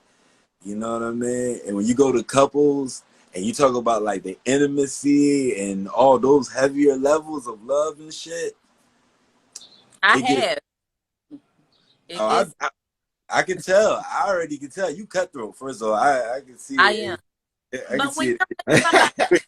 You know what I mean? And when you go to couples and you talk about like the intimacy and all those heavier levels of love and shit, I it gets. have. It Oh, gets. I can tell. I already can tell. You cutthroat. First of all, I can see I it. am. I can But when see you're it. with somebody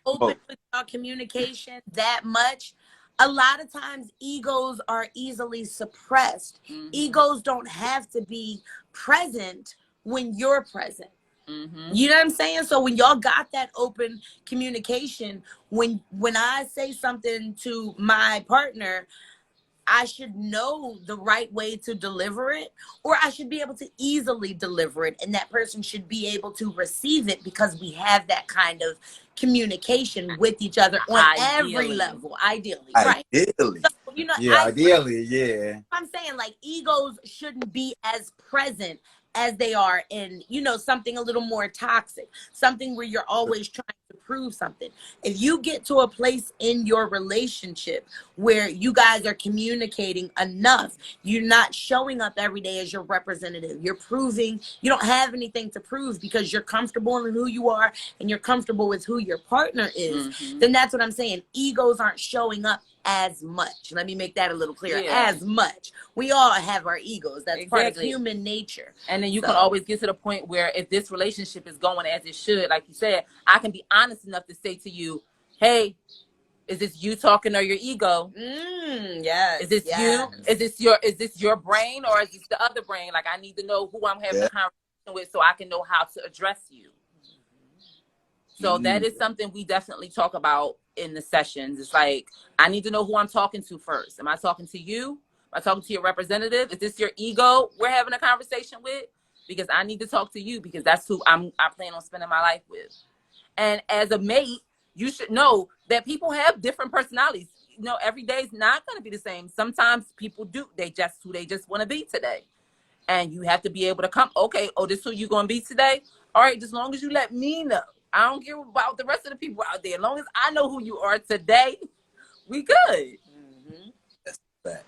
open Oh, with your communication that much, a lot of times egos are easily suppressed. Mm-hmm. Egos don't have to be present when you're present. Mm-hmm. You know what I'm saying? So when y'all got that open communication, when I say something to my partner, I should know the right way to deliver it, or I should be able to easily deliver it, and that person should be able to receive it because we have that kind of communication with each other on every level, ideally, right? ideally. So, you know, Yeah, ideally, yeah. I'm saying like egos shouldn't be as present as they are in, you know, something a little more toxic, something where you're always trying to prove something. If you get to a place in your relationship where you guys are communicating enough, you're not showing up every day as your representative. You're proving you don't have anything to prove because you're comfortable in who you are and you're comfortable with who your partner is, then that's what I'm saying. Egos aren't showing up as much. Let me make that a little clearer. Yeah. As much. We all have our egos. That's part of Exactly. human nature. And then you can always get to the point where if this relationship is going as it should, like you said, I can be honest enough to say to you, hey, is this you talking or your ego? Yes. Is this you? Is this your brain or is this the other brain? Like I need to know who I'm having a conversation with so I can know how to address you. So that is something we definitely talk about in the sessions. It's like, I need to know who I'm talking to first. Am I talking to you? Am I talking to your representative? Is this your ego we're having a conversation with? Because I need to talk to you because that's who I plan on spending my life with. And as a mate, you should know that people have different personalities. You know, every day is not going to be the same. Sometimes people do. They just want to be today. And you have to be able to come, okay, oh, this who you going to be today? All right, as long as you let me know. I don't care about the rest of the people out there. As long as I know who you are today, we good. That's that.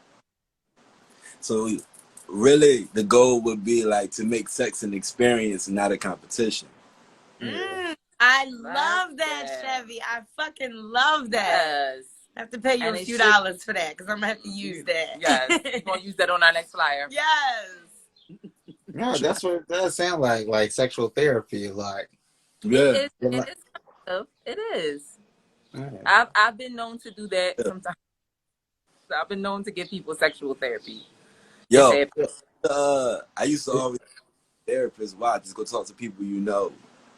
So really the goal would be like to make sex an experience and not a competition. I love that, Chevy. I fucking love that. Yes. I have to pay you a few dollars for that because I'm going to have to use that. Yes. We're going to use that on our next flyer. Yes. No, that's what it does sound like sexual therapy. Like, Yeah. It is. right. I've been known to do that sometimes. I've been known to give people sexual therapy. Yo, I used to always therapist. Why? Just go talk to people you know.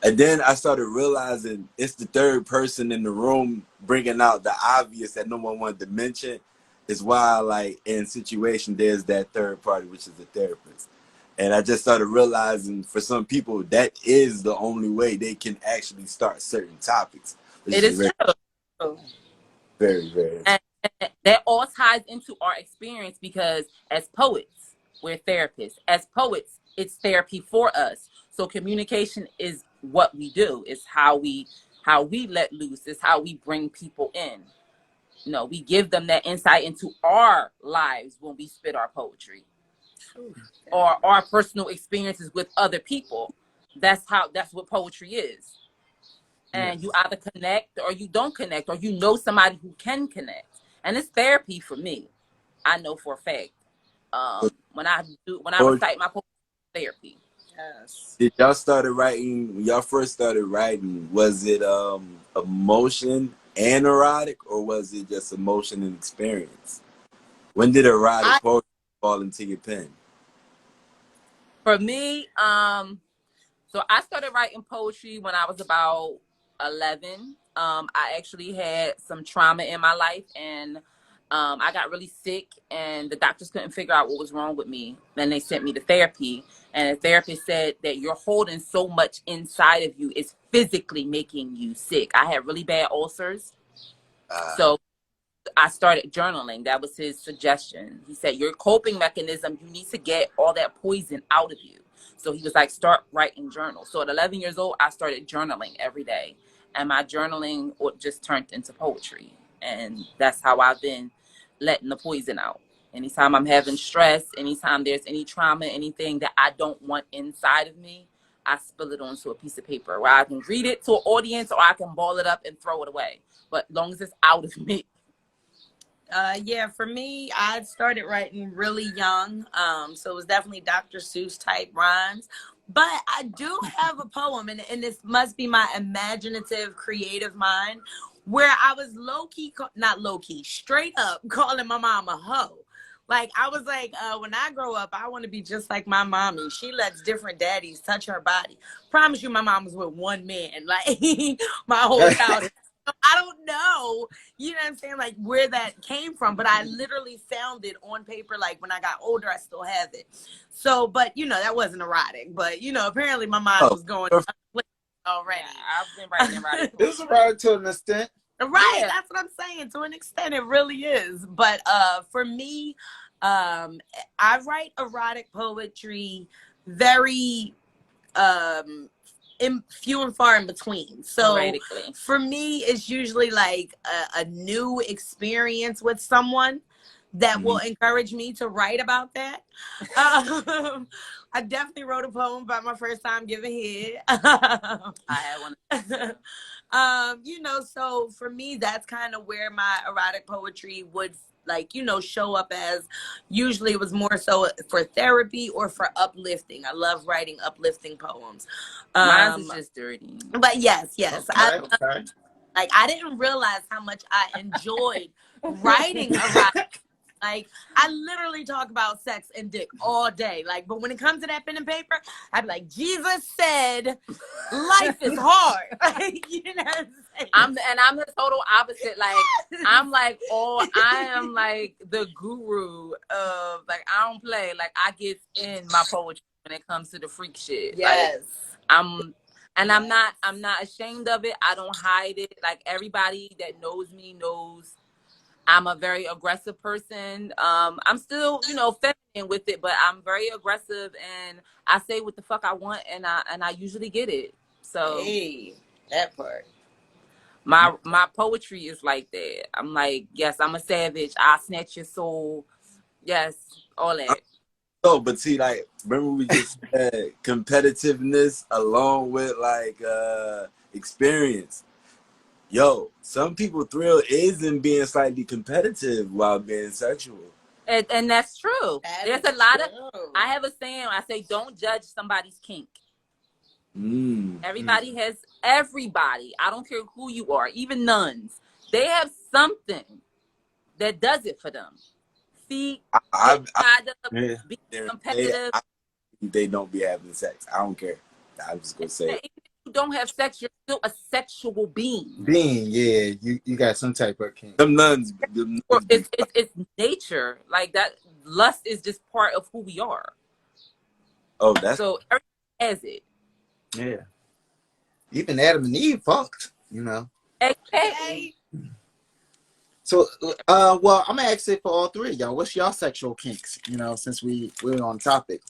And then I started realizing it's the third person in the room bringing out the obvious that no one wanted to mention. Is why, like, in situation, there's that third party, which is the therapist. And I just started realizing for some people, that is the only way they can actually start certain topics. It is true. Very, very. And that all ties into our experience because as poets, we're therapists. As poets, it's therapy for us. So communication is what we do. It's how we let loose. It's how we bring people in. You know, we give them that insight into our lives when we spit our poetry. Or our personal experiences with other people. That's what poetry is. And you either connect or you don't connect, or you know somebody who can connect. And it's therapy for me. I know for a fact. When I recite my poetry, therapy. Yes. Did y'all started writing? When y'all first started writing, was it emotion and erotic, or was it just emotion and experience? When did erotic poetry fall into your pen? For me, so I started writing poetry when I was about 11. I actually had some trauma in my life, and I got really sick, and the doctors couldn't figure out what was wrong with me. Then they sent me to therapy, And the therapist said that you're holding so much inside of you, it's physically making you sick. I had really bad ulcers. So I started journaling. That was his suggestion. He said, your coping mechanism, you need to get all that poison out of you. So he was like, start writing journals. So at 11 years old, I started journaling every day. And my journaling just turned into poetry. And that's how I've been letting the poison out. Anytime I'm having stress, anytime there's any trauma, anything that I don't want inside of me, I spill it onto a piece of paper where I can read it to an audience or I can ball it up and throw it away. But as long as it's out of me. Yeah, for me, I started writing really young. So it was definitely Dr. Seuss type rhymes. But I do have a poem, and this must be my imaginative, creative mind, where I was not low key, straight up calling my mom a hoe. Like, I was like, when I grow up, I want to be just like my mommy. She lets different daddies touch her body. Promise you, my mom was with one man, like, my whole childhood. I don't know, you know what I'm saying, like, where that came from, but I literally found it on paper. Like, when I got older, I still have it. So, but, you know, that wasn't erotic, but, you know, apparently my mind was going already. Yeah, I've been writing erotic. It's erotic to an extent. Right, Yeah. that's what I'm saying. To an extent, it really is. But for me, I write erotic poetry very few and far in between. So Sporadically. for me, it's usually like a new experience with someone that will encourage me to write about that. I definitely wrote a poem about my first time giving head. I had one. You know, so for me, that's kind of where my erotic poetry would, like, you know, show up as. Usually it was more so for therapy or for uplifting. I love writing uplifting poems. Mine is just dirty. But yes. Okay. Like, I didn't realize how much I enjoyed writing erotic. Like, I literally talk about sex and dick all day. Like, but when it comes to that pen and paper, I'd be like, Jesus said, life is hard. Like, you know what I'm saying? I'm the total opposite. Like, I am like the guru of, like, I don't play. Like, I get in my poetry when it comes to the freak shit. Yes. Like, I'm not ashamed of it. I don't hide it. Like, everybody that knows me knows I'm a very aggressive person. I'm still, you know, feminine with it, but I'm very aggressive and I say what the fuck I want and I usually get it. So Hey, that part. my poetry is like that. I'm like, yes, I'm a savage. I'll snatch your soul. Yes, all that. Oh, but see, like, remember we just said competitiveness along with like experience. Yo, some people thrill is in being slightly competitive while being sexual. And that's true. There's a lot of, I have a saying, I say, don't judge somebody's kink. Everybody has, I don't care who you are, even nuns, they have something that does it for them. Feet, be competitive. They don't be having sex. I don't care. I'm just gonna say, even if you don't have sex, you're still a sexual being. Yeah, you got some type of kink. them nuns It's nature. Like, that lust is just part of who we are. Oh, that's so everyone has it. Yeah. Even Adam and Eve fucked, you know. Exactly. So, well, I'm gonna ask it for all three of y'all. What's y'all sexual kinks? You know, since we're on topic.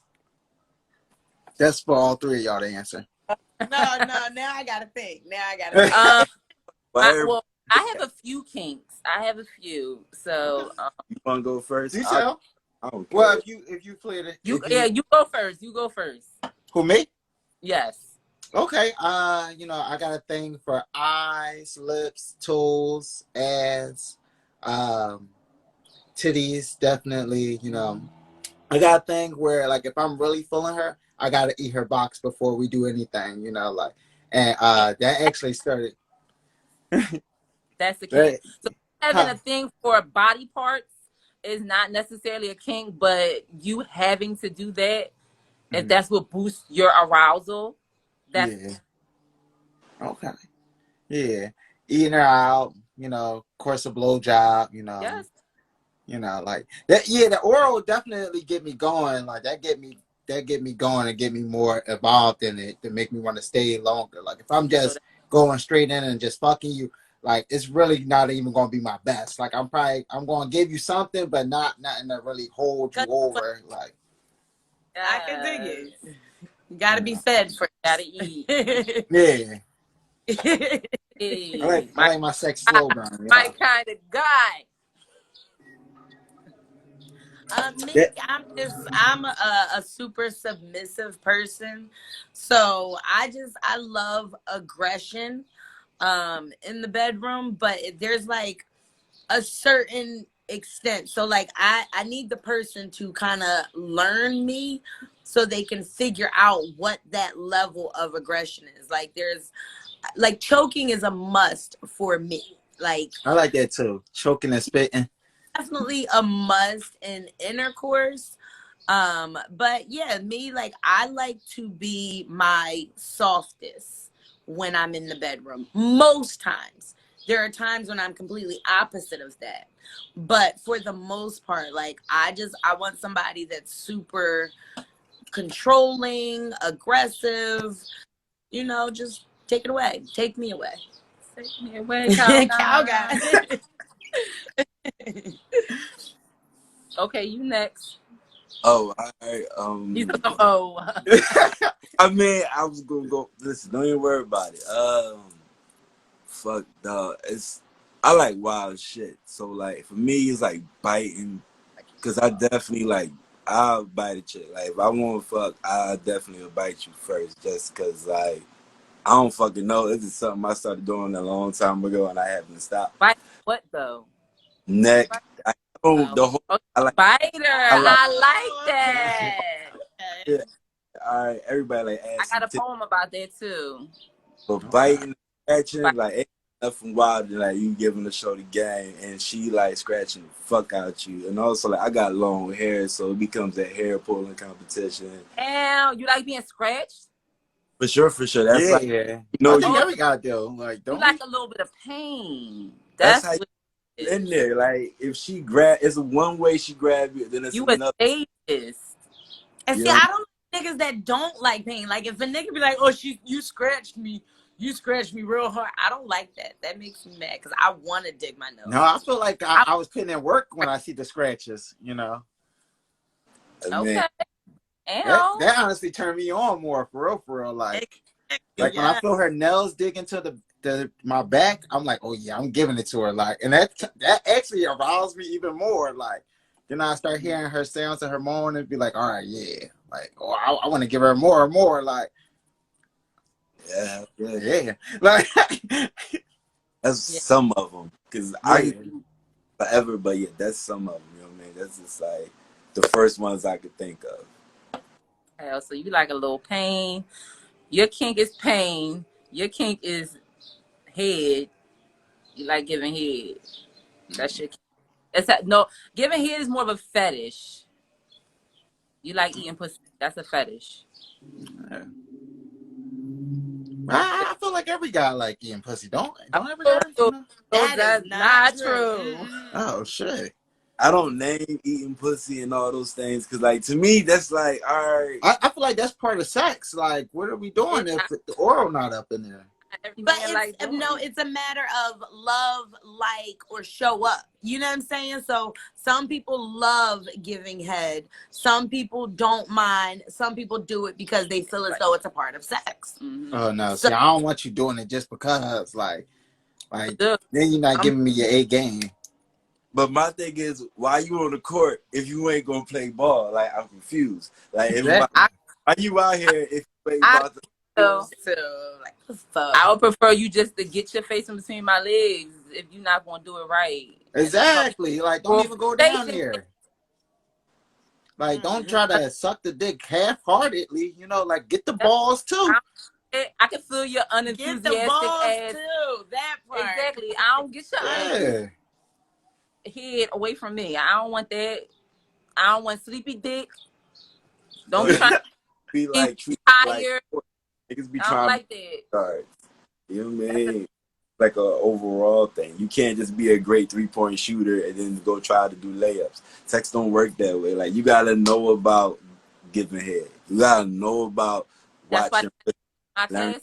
That's for all three of y'all to answer. No. Now I gotta think. Well, I have a few kinks. So you wanna go first? You tell. Okay. Well, if you played it, you go first. You go first. Who, me? Yes. Okay. You know, I got a thing for eyes, lips, toes, ass, titties. Definitely. You know, I got a thing where, like, if I'm really feeling her, I gotta eat her box before we do anything. You know, like, and that actually started. That's the kink. So having a thing for body parts is not necessarily a kink, but you having to do that, if that's what boosts your arousal, that's okay. Yeah, eating her out. You know, of course, a blowjob. You know, you know, like that. Yeah, the oral definitely get me going. Like, that get me that get me going and get me more involved in it to make me want to stay longer. Like if I'm So just going straight in and just fucking you, like it's really not even gonna be my best. Like I'm gonna give you something, but nothing to really hold you over. Like I can dig it. yes. You gotta be fed first. Gotta eat. yeah, Hey, I like my sex slow burn. my Yeah. kind of guy. Me, Yeah. I'm a super submissive person, so I love aggression, in the bedroom, but there's like a certain extent. So like I need the person to kind of learn me so they can figure out what that level of aggression is. Like there's like choking is a must for me. Like I like that too. Choking and spitting. definitely a must in intercourse. But yeah, me, like I like to be my softest when I'm in the bedroom. Most times. There are times when I'm completely opposite of that. But for the most part, like I want somebody that's super controlling, aggressive, just take it away. Take me away. Take me away, cow Cow guy. guy. Okay, you next. Oh, all He's right. some oh. I mean, I was gonna go. Listen, don't even worry about it. Fuck, dog. I like wild shit. So like for me, it's like biting, cause I definitely like I'll bite a chick. Like if I want to fuck, I definitely will bite you first, just cause like I don't fucking know. This is something I started doing a long time ago, and I haven't stopped. Bite what though? Neck. I don't the whole. Oh, I like. biter. I like. I like that. Yeah. All right. Everybody like I ass got and a titties. poem about that too. But biting, Bite. scratching, like ain't nothing wild than like you giving the show the game and she like scratching the fuck out you. And also like I got long hair, so it becomes a hair pulling competition. Damn, you like being scratched? For sure, for sure. That's Yeah, like yeah. I think you. Oh, every guy do. Like, you don't like we? a little bit of pain. That's That's how what you it in is. there. Like if she grab, it's one way she grab you, then it's You a another. sadist. And You see, know, I don't like niggas that don't like pain. Like if a nigga be like, "Oh, you scratched me, real hard," I don't like that. That makes me mad because I want to dig my No, nose. I feel like I, I was putting in work when I see the scratches. I mean, Okay. That Ow. that honestly turned me on more for real, for real. Like when I yeah, feel her nails dig into the my back, I'm like, oh yeah, I'm giving it to her. Like, and that actually aroused me even more. Like, then I start hearing her sounds and her moan and be like, all right, yeah, like, oh, I want to give her more and more. Like, yeah, yeah. yeah, like, That's Yeah. some of them. Cause I yeah. can forever, but yeah, that's some of them. You know what I mean? That's just like the first ones I could think of. Hell, so you like a little pain. Your kink is pain. Your kink is head. You like giving head. That's your kink. No, giving head is more of a fetish. You like eating pussy. That's a fetish. Yeah. I feel like every guy like eating pussy. Don't every guy? Oh, that is that's not not true. true. Oh shit. I don't name eating pussy and all those things because, like, to me, that's like, all right. I feel like that's part of sex. Like, what are we doing It's if not, the oral not up in there? every But man like doing it. it's a matter of love, like, or show up. You know what I'm saying? So some people love giving head. Some people don't mind. Some people do it because they feel as though it's a part of sex. Mm-hmm. Oh no, So see, I don't want you doing it just because, like Dude, then you're not I'm giving me your A game. But my thing is, why you on the court if you ain't gonna play ball? Like, I'm confused. Like, Exactly. why you out here if you ain't I about to? feel so like the fuck. I would prefer you just to get your face in between my legs if you're not gonna do it right. And Exactly. Like, don't even go down station. there. Like, don't Mhm. try to suck the dick half-heartedly. Like, get the balls too. I can feel your Get the unenthusiastic balls ass. too. That part. Exactly. I don't get your unenthusiastic Yeah. head away from me. I don't want that. I don't want sleepy dick. Oh, Don't be you trying to be be like treat like tired. niggas be I don't trying to like that. start. You know what I That's a, mean? Like a overall thing. You can't just be a great 3-point shooter and then go try to do layups. Sex don't work that way. Like you gotta know about giving head. You gotta know about That's why watching, my learning class,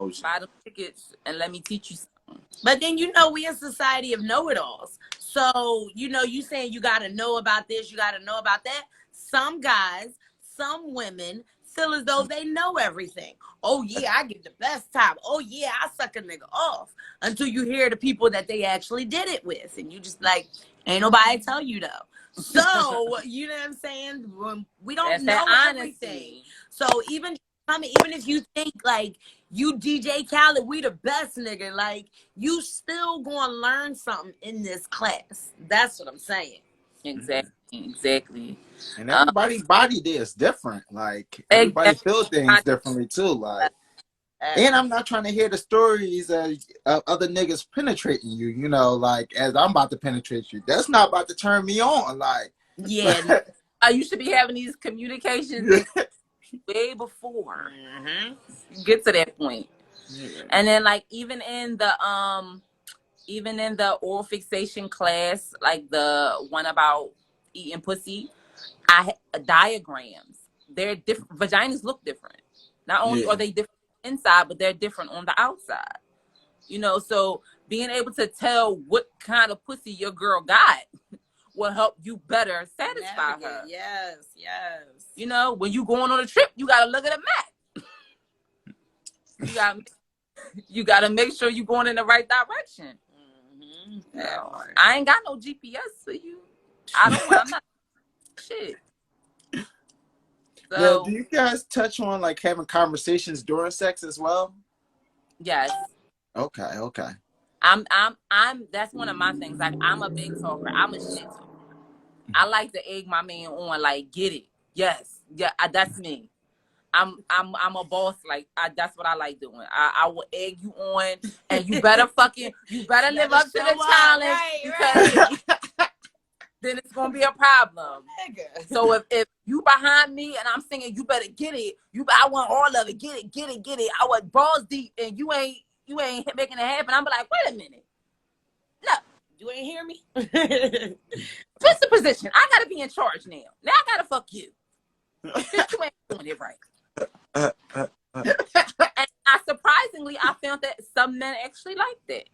emotion. buy them tickets and let me teach you something. But then, we a society of know-it-alls. So, you saying you got to know about this, you got to know about that. Some guys, some women feel as though they know everything. Oh, yeah, I get the best time. Oh, yeah, I suck a nigga off. Until you hear the people that they actually did it with. And you just like, ain't nobody tell you though. So, you know what I'm saying? We don't know everything. So even if you think like you DJ Khaled, we the best nigga, like you still gonna learn something in this class. That's what I'm saying. Exactly. And everybody's body there is different. Like everybody feels things differently too. Like, and I'm not trying to hear the stories of other niggas penetrating you. Like as I'm about to penetrate you, that's not about to turn me on. Like, yeah, you should be having these communications way before you get to that point. Yeah. And then like even in the oral fixation class, like the one about eating pussy, I had diagrams. They're different. Vaginas look different. Not only are they different inside, but they're different on the outside. So being able to tell what kind of pussy your girl got will help you better satisfy her. Yes. When you going on a trip, you gotta look at a map. You gotta make sure you're going in the right direction. I ain't got no GPS for you. I'm not shit. So, do you guys touch on like having conversations during sex as well? Yes. Okay. I'm that's one of my things. Like I'm a big talker. I'm a shit talker. I like to egg my man on, like, get it. Yes. Yeah, that's me. I'm a boss. Like that's what I like doing. I will egg you on, and you better live up to the challenge, because then it's gonna be a problem. So if you behind me and I'm singing, you better get it. I want all of it. Get it. I want balls deep, and you ain't making it happen. I'm like, wait a minute. No, you ain't hear me. Twist the position. I gotta be in charge now. Now I gotta fuck you. You ain't doing it right. And surprisingly, I found that some men actually like that.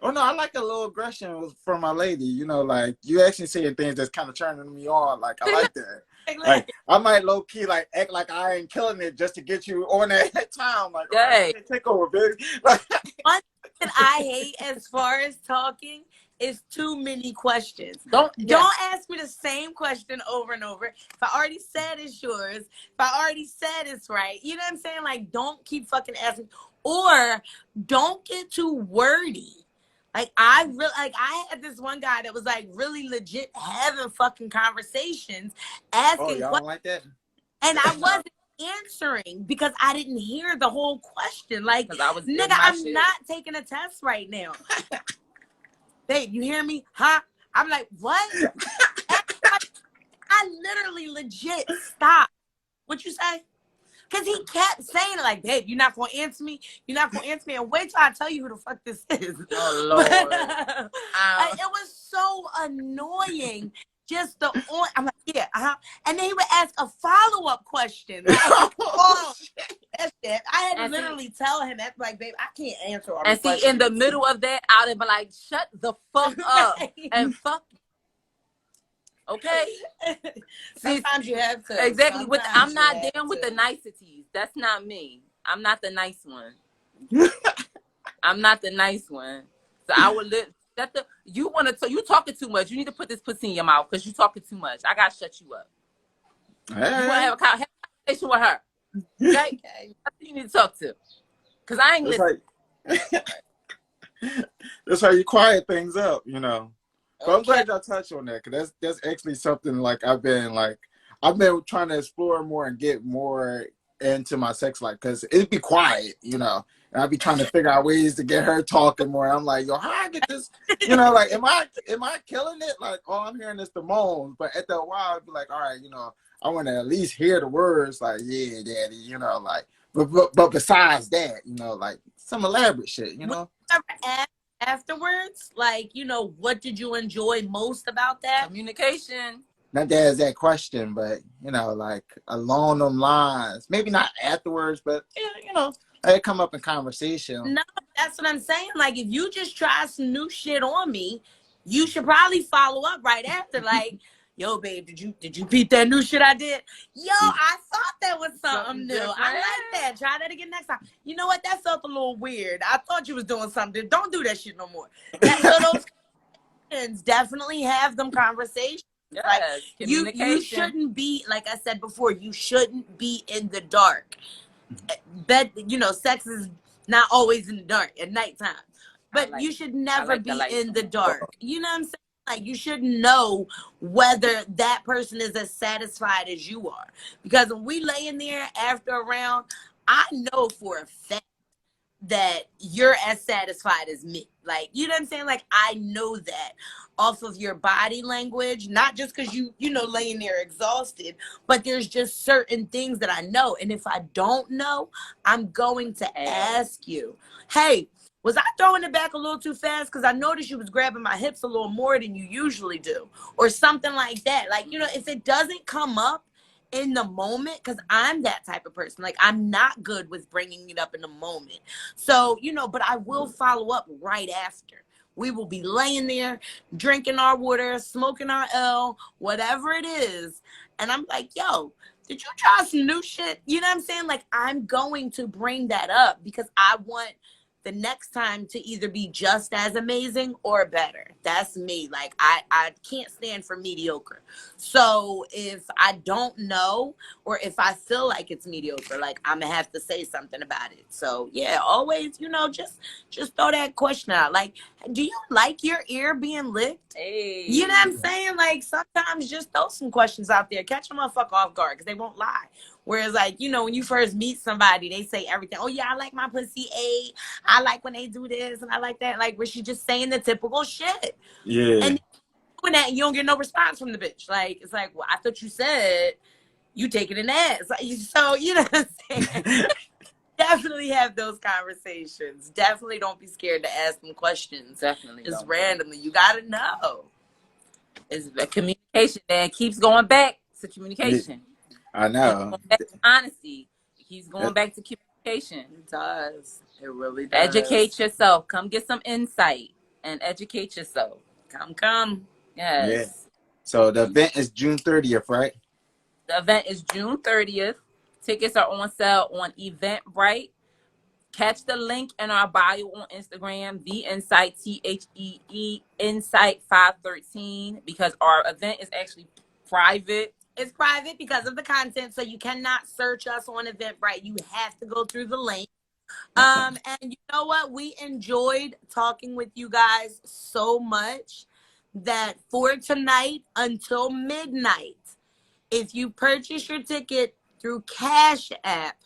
Oh no, I like a little aggression from my lady. Like you actually saying things that's kind of turning me on. Like I like that. Like I might low key like act like I ain't killing it just to get you on that time. Like, okay, take over, baby. One thing that I hate as far as talking is too many questions. Don't ask me the same question over and over. If I already said it's yours, if I already said it's right, you know what I'm saying? Like, don't keep fucking asking, or don't get too wordy. Like I had this one guy that was like really legit having fucking conversations, asking. Oh, y'all don't like that? And I wasn't answering because I didn't hear the whole question. Like, nigga, I'm not taking a test right now. Babe, you hear me? Huh? I'm like, what? I literally legit stopped. What you say? Because he kept saying it like, babe, you're not going to answer me? You're not going to answer me? And wait till I tell you who the fuck this is. Oh, Lord. It was so annoying. I'm like, yeah, And then he would ask a follow-up question. Like, oh, that's it. I had to literally tell him, that's like, babe, I can't answer all these questions. In the middle of that, I would be like, shut the fuck up and fuck. Okay. Sometimes you have to. Exactly. I'm not down with the niceties. That's not me. I'm not the nice one. I'm not the nice one. So I would you talking too much. You need to put this pussy in your mouth because you talking too much. I gotta shut you up. Hey. You wanna have a conversation with her. Okay? That's who you need to talk to. Cause I ain't listening. That's how you quiet things up, But I'm glad y'all touched on that, because that's actually something like I've been trying to explore more and get more into my sex life, because it'd be quiet, and I'd be trying to figure out ways to get her talking more. I'm like, yo, how I get this, like, am I killing it? Like, all I'm hearing is the moans, but after a while, I'd be like, all right, I want to at least hear the words, like, yeah, daddy, like, but besides that, like some elaborate shit, Afterwards, like, what did you enjoy most about that? Communication. not that as that question, but you know, like along them lines. Maybe not afterwards, but yeah, you know, it come up in conversation. No, that's what I'm saying. Like, if you just try some new shit on me, you should probably follow up right after. Like, yo, babe, did you peep that new shit I did? Yo, I thought that was something new. different. I like that. Try that again next time. You know what? That felt a little weird. I thought you was doing something. Don't do that shit no more. So those friends definitely have them conversations. Yes, Like, you communication. shouldn't be, like I said before, you shouldn't be in the dark. Bed, you know, sex is not always in the dark at nighttime, but like you should never the be lights in the on. dark. You know what I'm saying? Like, you should know whether that person is as satisfied as you are, because when we lay in there after a round, I know for a fact that you're as satisfied as me. Like, you know what I'm saying? Like, I know that off of your body language, not just because you know, laying there exhausted, but there's just certain things that I know. And if I don't know, I'm going to ask you, hey, was I throwing it back a little too fast? Because I noticed you was grabbing my hips a little more than you usually do, or something like that. Like, you know, if it doesn't come up in the moment, because I'm that type of person. Like, I'm not good with bringing it up in the moment. So, you know, but I will follow up right after. We will be laying there, drinking our water, smoking our L, whatever it is. And I'm like, yo, did you try some new shit? You know what I'm saying? Like, I'm going to bring that up because I want the next time to either be just as amazing or better. That's me. Like, I can't stand for mediocre. So if I don't know, or if I feel like it's mediocre, like, I'm gonna have to say something about it. So yeah, always, you know, just throw that question out. Like, do you like your ear being licked? Hey. You know what I'm saying? Like, sometimes just throw some questions out there. Catch a motherfucker off guard, because they won't lie. Whereas, like, you know, when you first meet somebody, they say everything. Oh, yeah, I like my pussy ate. I like when they do this, and I like that. Like, where she just saying the typical shit. Yeah. And doing that, you don't get no response from the bitch. Like, it's like, well, I thought you said you taking an ass. So, you know what I'm saying? Definitely have those conversations. Definitely don't be scared to ask them questions. Definitely Just don't. randomly. You got to know. It's the communication that keeps going back to communication. I know. Back to honesty. It keeps going back to communication. It does. It really does. Educate yourself. Come get some insight and educate yourself. Come. Yes. Yeah. So the event is June 30th, right? The event is June 30th. Tickets are on sale on Eventbrite. Catch the link in our bio on Instagram, The Insight, THEE, Insight 513, because our event is actually private. It's private because of the content, so you cannot search us on Eventbrite. You have to go through the link. And you know what? We enjoyed talking with you guys so much that for tonight until midnight, if you purchase your ticket through Cash App,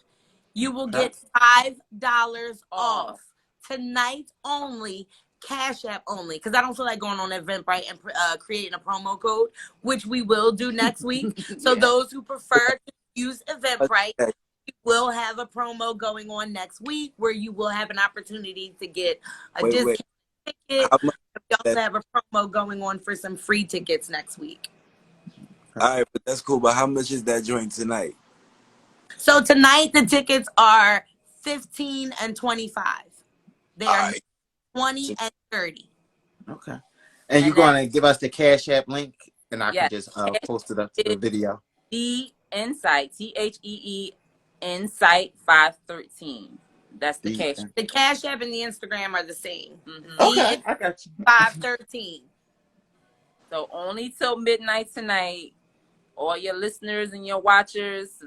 you will get $5 off. Tonight only, Cash App only. Because I don't feel like going on Eventbrite and creating a promo code, which we will do next week. So those who prefer to use Eventbrite, we will have a promo going on next week where you will have an opportunity to get a discount ticket. We also have a promo going on for some free tickets next week. All right, but that's cool. But how much is that joint tonight? So tonight the tickets are $15 and $25. They are $20 and $30. Okay. And you're going to give us the Cash App link, and I can just post it up to the video. The Insight, THEE, Insight 513. That's the Cash. The Cash App and the Instagram are the same. Okay, I got you. 513. So only till midnight tonight. All your listeners and your watchers,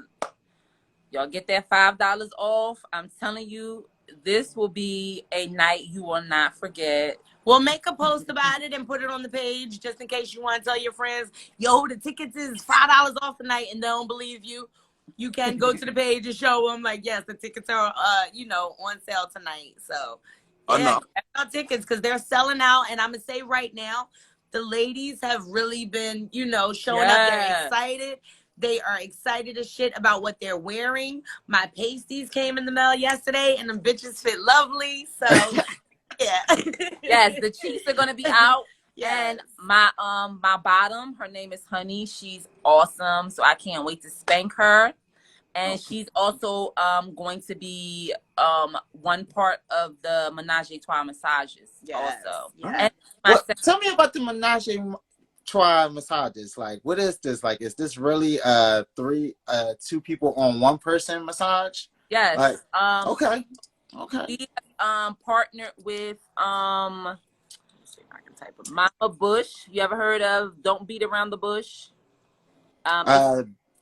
y'all get that $5 off. I'm telling you, this will be a night you will not forget. We'll make a post about it and put it on the page just in case you want to tell your friends, yo, the tickets is $5 off tonight, and they don't believe you. You can go to the page and show them, like, yes, the tickets are, on sale tonight. So, yeah, grab our tickets because they're selling out. And I'm going to say right now, the ladies have really been, showing up. They're excited. They are excited as shit about what they're wearing. My pasties came in the mail yesterday, and them bitches fit lovely. So, yeah. Yes, the cheeks are going to be out. Yes. And my bottom, her name is Honey. She's awesome. So I can't wait to spank her. And she's also going to be one part of the Menage a Trois massages also. Yes. And Well, tell me about the Menage a Trois massages. Like, what is this? Like, is this really two people on one person massage? Yes. Like, okay. We partnered with let's see if I can type it. Mama Bush. You ever heard of Don't Beat Around the Bush?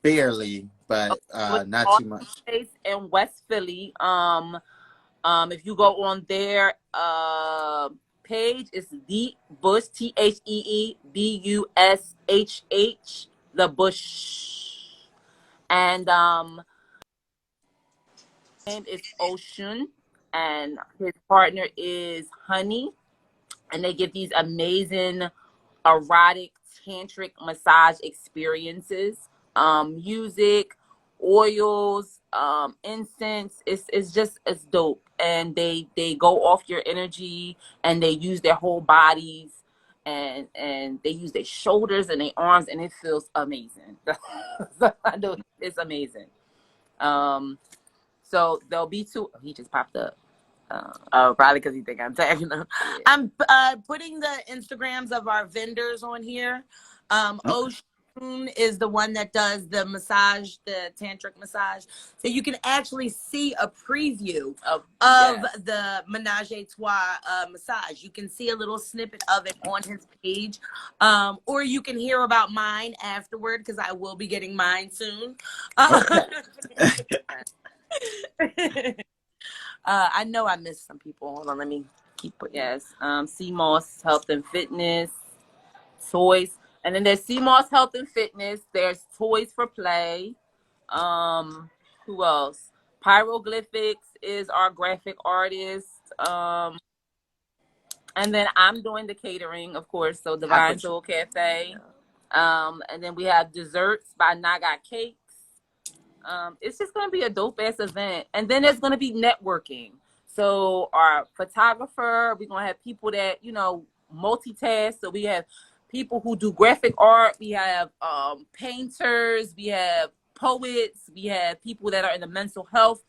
Barely, but not too much. In West Philly. If you go on their page, it's The Bush, TheeBushh, The Bush. And name is Ocean, and his partner is Honey, and they give these amazing erotic tantric massage experiences, music, oils, incense. It's dope, and they go off your energy, and they use their whole bodies, and they use their shoulders and their arms, and it feels amazing. I know it's amazing. So there'll be two. He just popped up. Probably because you think I'm tagging them. Yeah. I'm putting the Instagrams of our vendors on here. Ocean is the one that does the massage, the tantric massage. So you can actually see a preview of the Menage a Trois massage. You can see a little snippet of it on his page. Or you can hear about mine afterward, because I will be getting mine soon. I know I missed some people. Hold on, let me keep putting. Yes. CMOS Health and Fitness, toys. And then there's CMOS Health and Fitness. There's Toys for Play. Who else? Pyroglyphics is our graphic artist. And then I'm doing the catering, of course. So Divine Soul Cafe. And then we have desserts by Naga Cakes. It's just going to be a dope ass event. And then there's going to be networking. So our photographer, we're going to have people that, multitask. So we have people who do graphic art. We have painters. We have poets. We have people that are in the mental health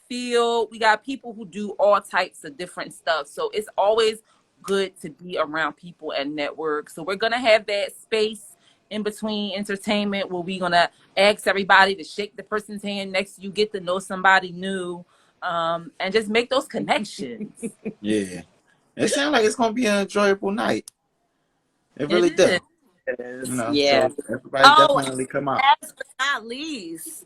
field. We got people who do all types of different stuff. So it's always good to be around people and network. So we're going to have that space in between entertainment where we're going to ask everybody to shake the person's hand next to you, get to know somebody new, and just make those connections. Yeah. It sounds like it's going to be an enjoyable night. It really does. Yeah. So everybody definitely come out. Last but not least,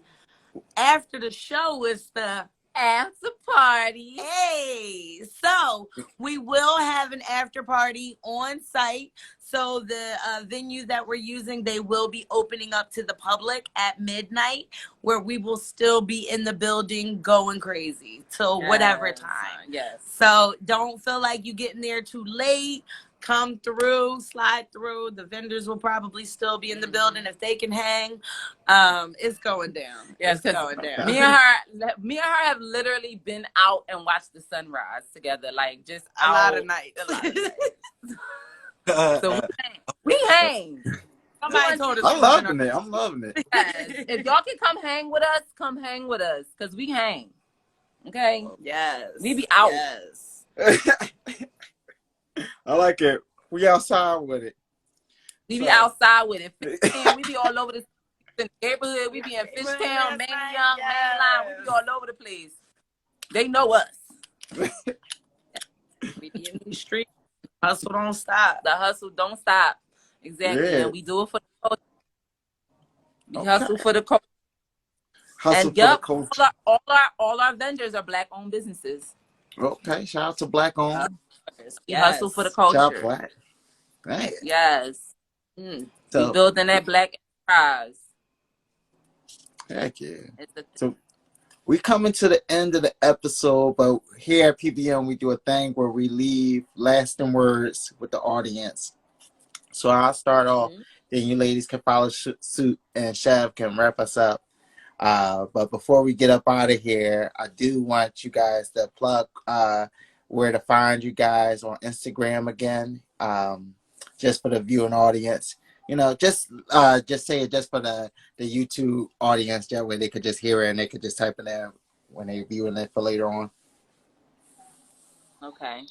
after the show is the After party. Hey, so we will have an after party on site. So the venues that we're using, they will be opening up to the public at midnight, where we will still be in the building going crazy till whatever time. Yes. So don't feel like you're getting there too late. Come through, slide through. The vendors will probably still be in the building if they can hang. It's going down. Yes, it's going down. Me and her have literally been out and watched the sunrise together, like just a lot of nights. So we hang. Somebody told us. I'm loving it. I'm loving it. Yes. If y'all can come hang with us, come hang with us, because we hang. Okay? Yes. We be out. Yes. I like it. We outside with it. We be outside with it. Fishtown, we be all over the neighborhood. We be in Fishtown, Manioc, Mainline. We be all over the place. They know us. We be in the street. Hustle don't stop. The hustle don't stop. Exactly. Yeah. And we do it for the culture. We hustle for the culture. Hustle and for the culture. All our vendors are Black owned businesses. Okay, shout out to Black owned. We hustle for the culture. Shout out Black. Right. Yes. So, we building that Black enterprise. Heck yeah. So we coming to the end of the episode, but here at PVM we do a thing where we leave lasting words with the audience. So I'll start off, then you ladies can follow suit, and Shav can wrap us up. But before we get up out of here, I do want you guys to plug where to find you guys on Instagram again. just for the viewing audience. Just say it just for the YouTube audience. That way they could just hear it and they could just type it in when they viewing it for later on. Okay.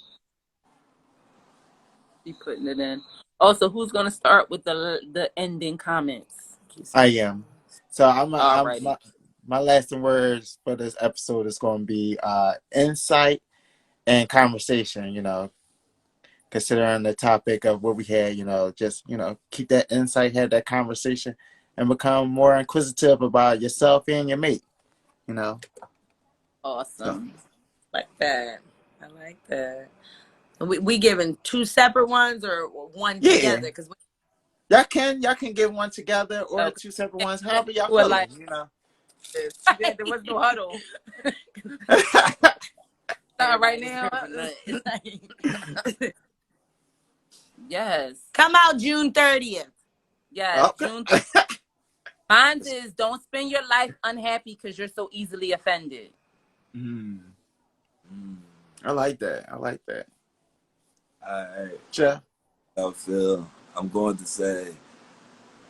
Be putting it in. Also, who's gonna start with the ending comments? I am. So Alrighty. my lasting words for this episode is going to be insight and conversation. Considering the topic of what we had, just keep that insight, have that conversation, and become more inquisitive about yourself and your mate. Awesome. So, Like that. I like that. We giving two separate ones or one yeah. together? Because Y'all can get one together or Okay. two separate ones, however y'all Well, feeling. there was no huddle. Not right now. Yes. Come out June 30th. Yes. Okay. June. Mine is don't spend your life unhappy because you're so easily offended. I like that. All right. Jeff. I'm going to say,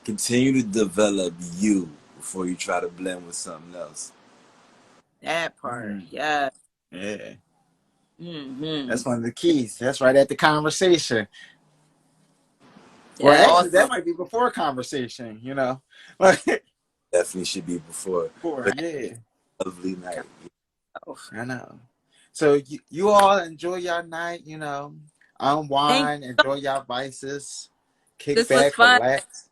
continue to develop you before you try to blend with something else. That part. Yeah. Yeah. Mm-hmm. That's one of the keys. That's right at the conversation. Yeah, Well, actually, awesome. that might be before conversation, Definitely should be before. Yeah. Lovely night. I know. So you all enjoy your night, unwind, enjoy your vices, kick This was back, fun. relax.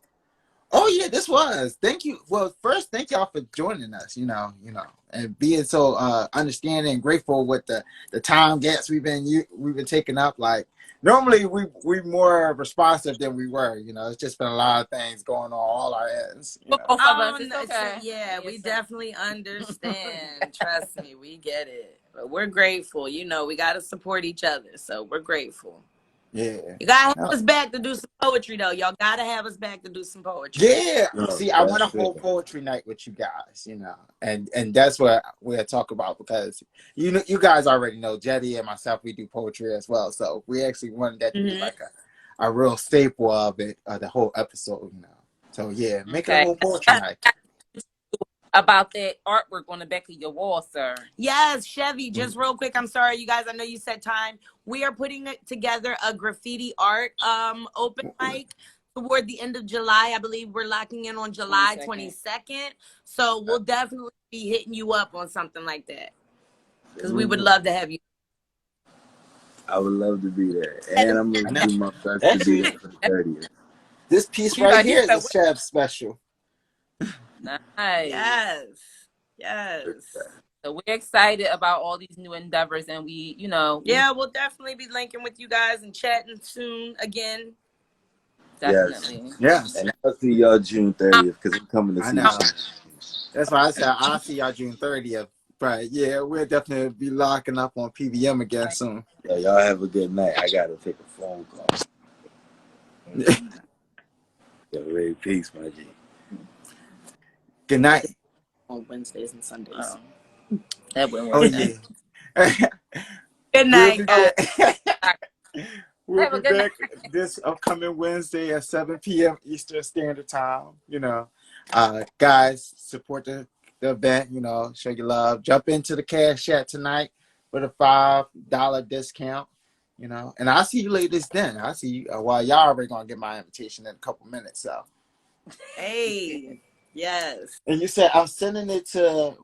Oh yeah, this was. Thank you. Well, first, thank y'all for joining us. And being so understanding and grateful with the time gaps we've been taking up. Like normally, we more responsive than we were. It's just been a lot of things going on all our ends. Both of us. It's no, okay. yeah, we definitely understand. Trust me, we get it. But we're grateful. We got to support each other. So we're grateful. Yeah. You got to have us back to do some poetry, though. Y'all got to have us back to do some poetry. Yeah. No, See, I want a that's whole fair. poetry night with you guys, and that's what we'll talk about because you guys already know Jetty and myself, we do poetry as well. So we actually wanted that to be like a real staple of it, the whole episode, So yeah, make it a whole poetry night. About that artwork on the back of your wall, sir. Yes, Chevy, just real quick. I'm sorry, you guys. I know you said time. We are putting together a graffiti art open mic toward the end of July. I believe we're locking in on July 22nd. So we'll definitely be hitting you up on something like that. Because we would love to have you. I would love to be there. And I'm going to do my best to be there for the 30th. This piece right here is a Chef special. Nice. Yes. So we're excited about all these new endeavors, and we, yeah, we'll definitely be linking with you guys and chatting soon again. Definitely. Yes. And I'll see y'all June 30th because I'm coming to see you. That's why I said I'll see y'all June 30th. But yeah, we'll definitely be locking up on PVM again soon. Yeah, y'all have a good night. I gotta take a phone call. Yeah, really, peace, my G. Good night. On Wednesdays and Sundays. Oh. That wouldn't Oh work. yeah. Good night, guys. We'll be back this upcoming Wednesday at 7 p.m. Eastern Standard Time. Guys, support the event. Show your love. Jump into the Cash Chat tonight with a $5 discount. And I'll see you ladies then. I'll see you. Well, y'all already gonna get my invitation in a couple minutes. So. Hey. Yes. And you said I'm sending it to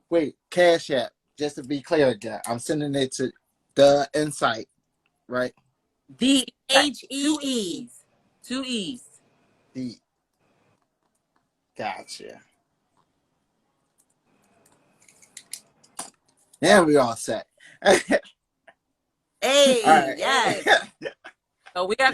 Cash App. Just to be clear again, I'm sending it to the Insight, right? DHEE. 2 E's. The. Gotcha. Yeah, we all set. Hey. All right. Yes. So we got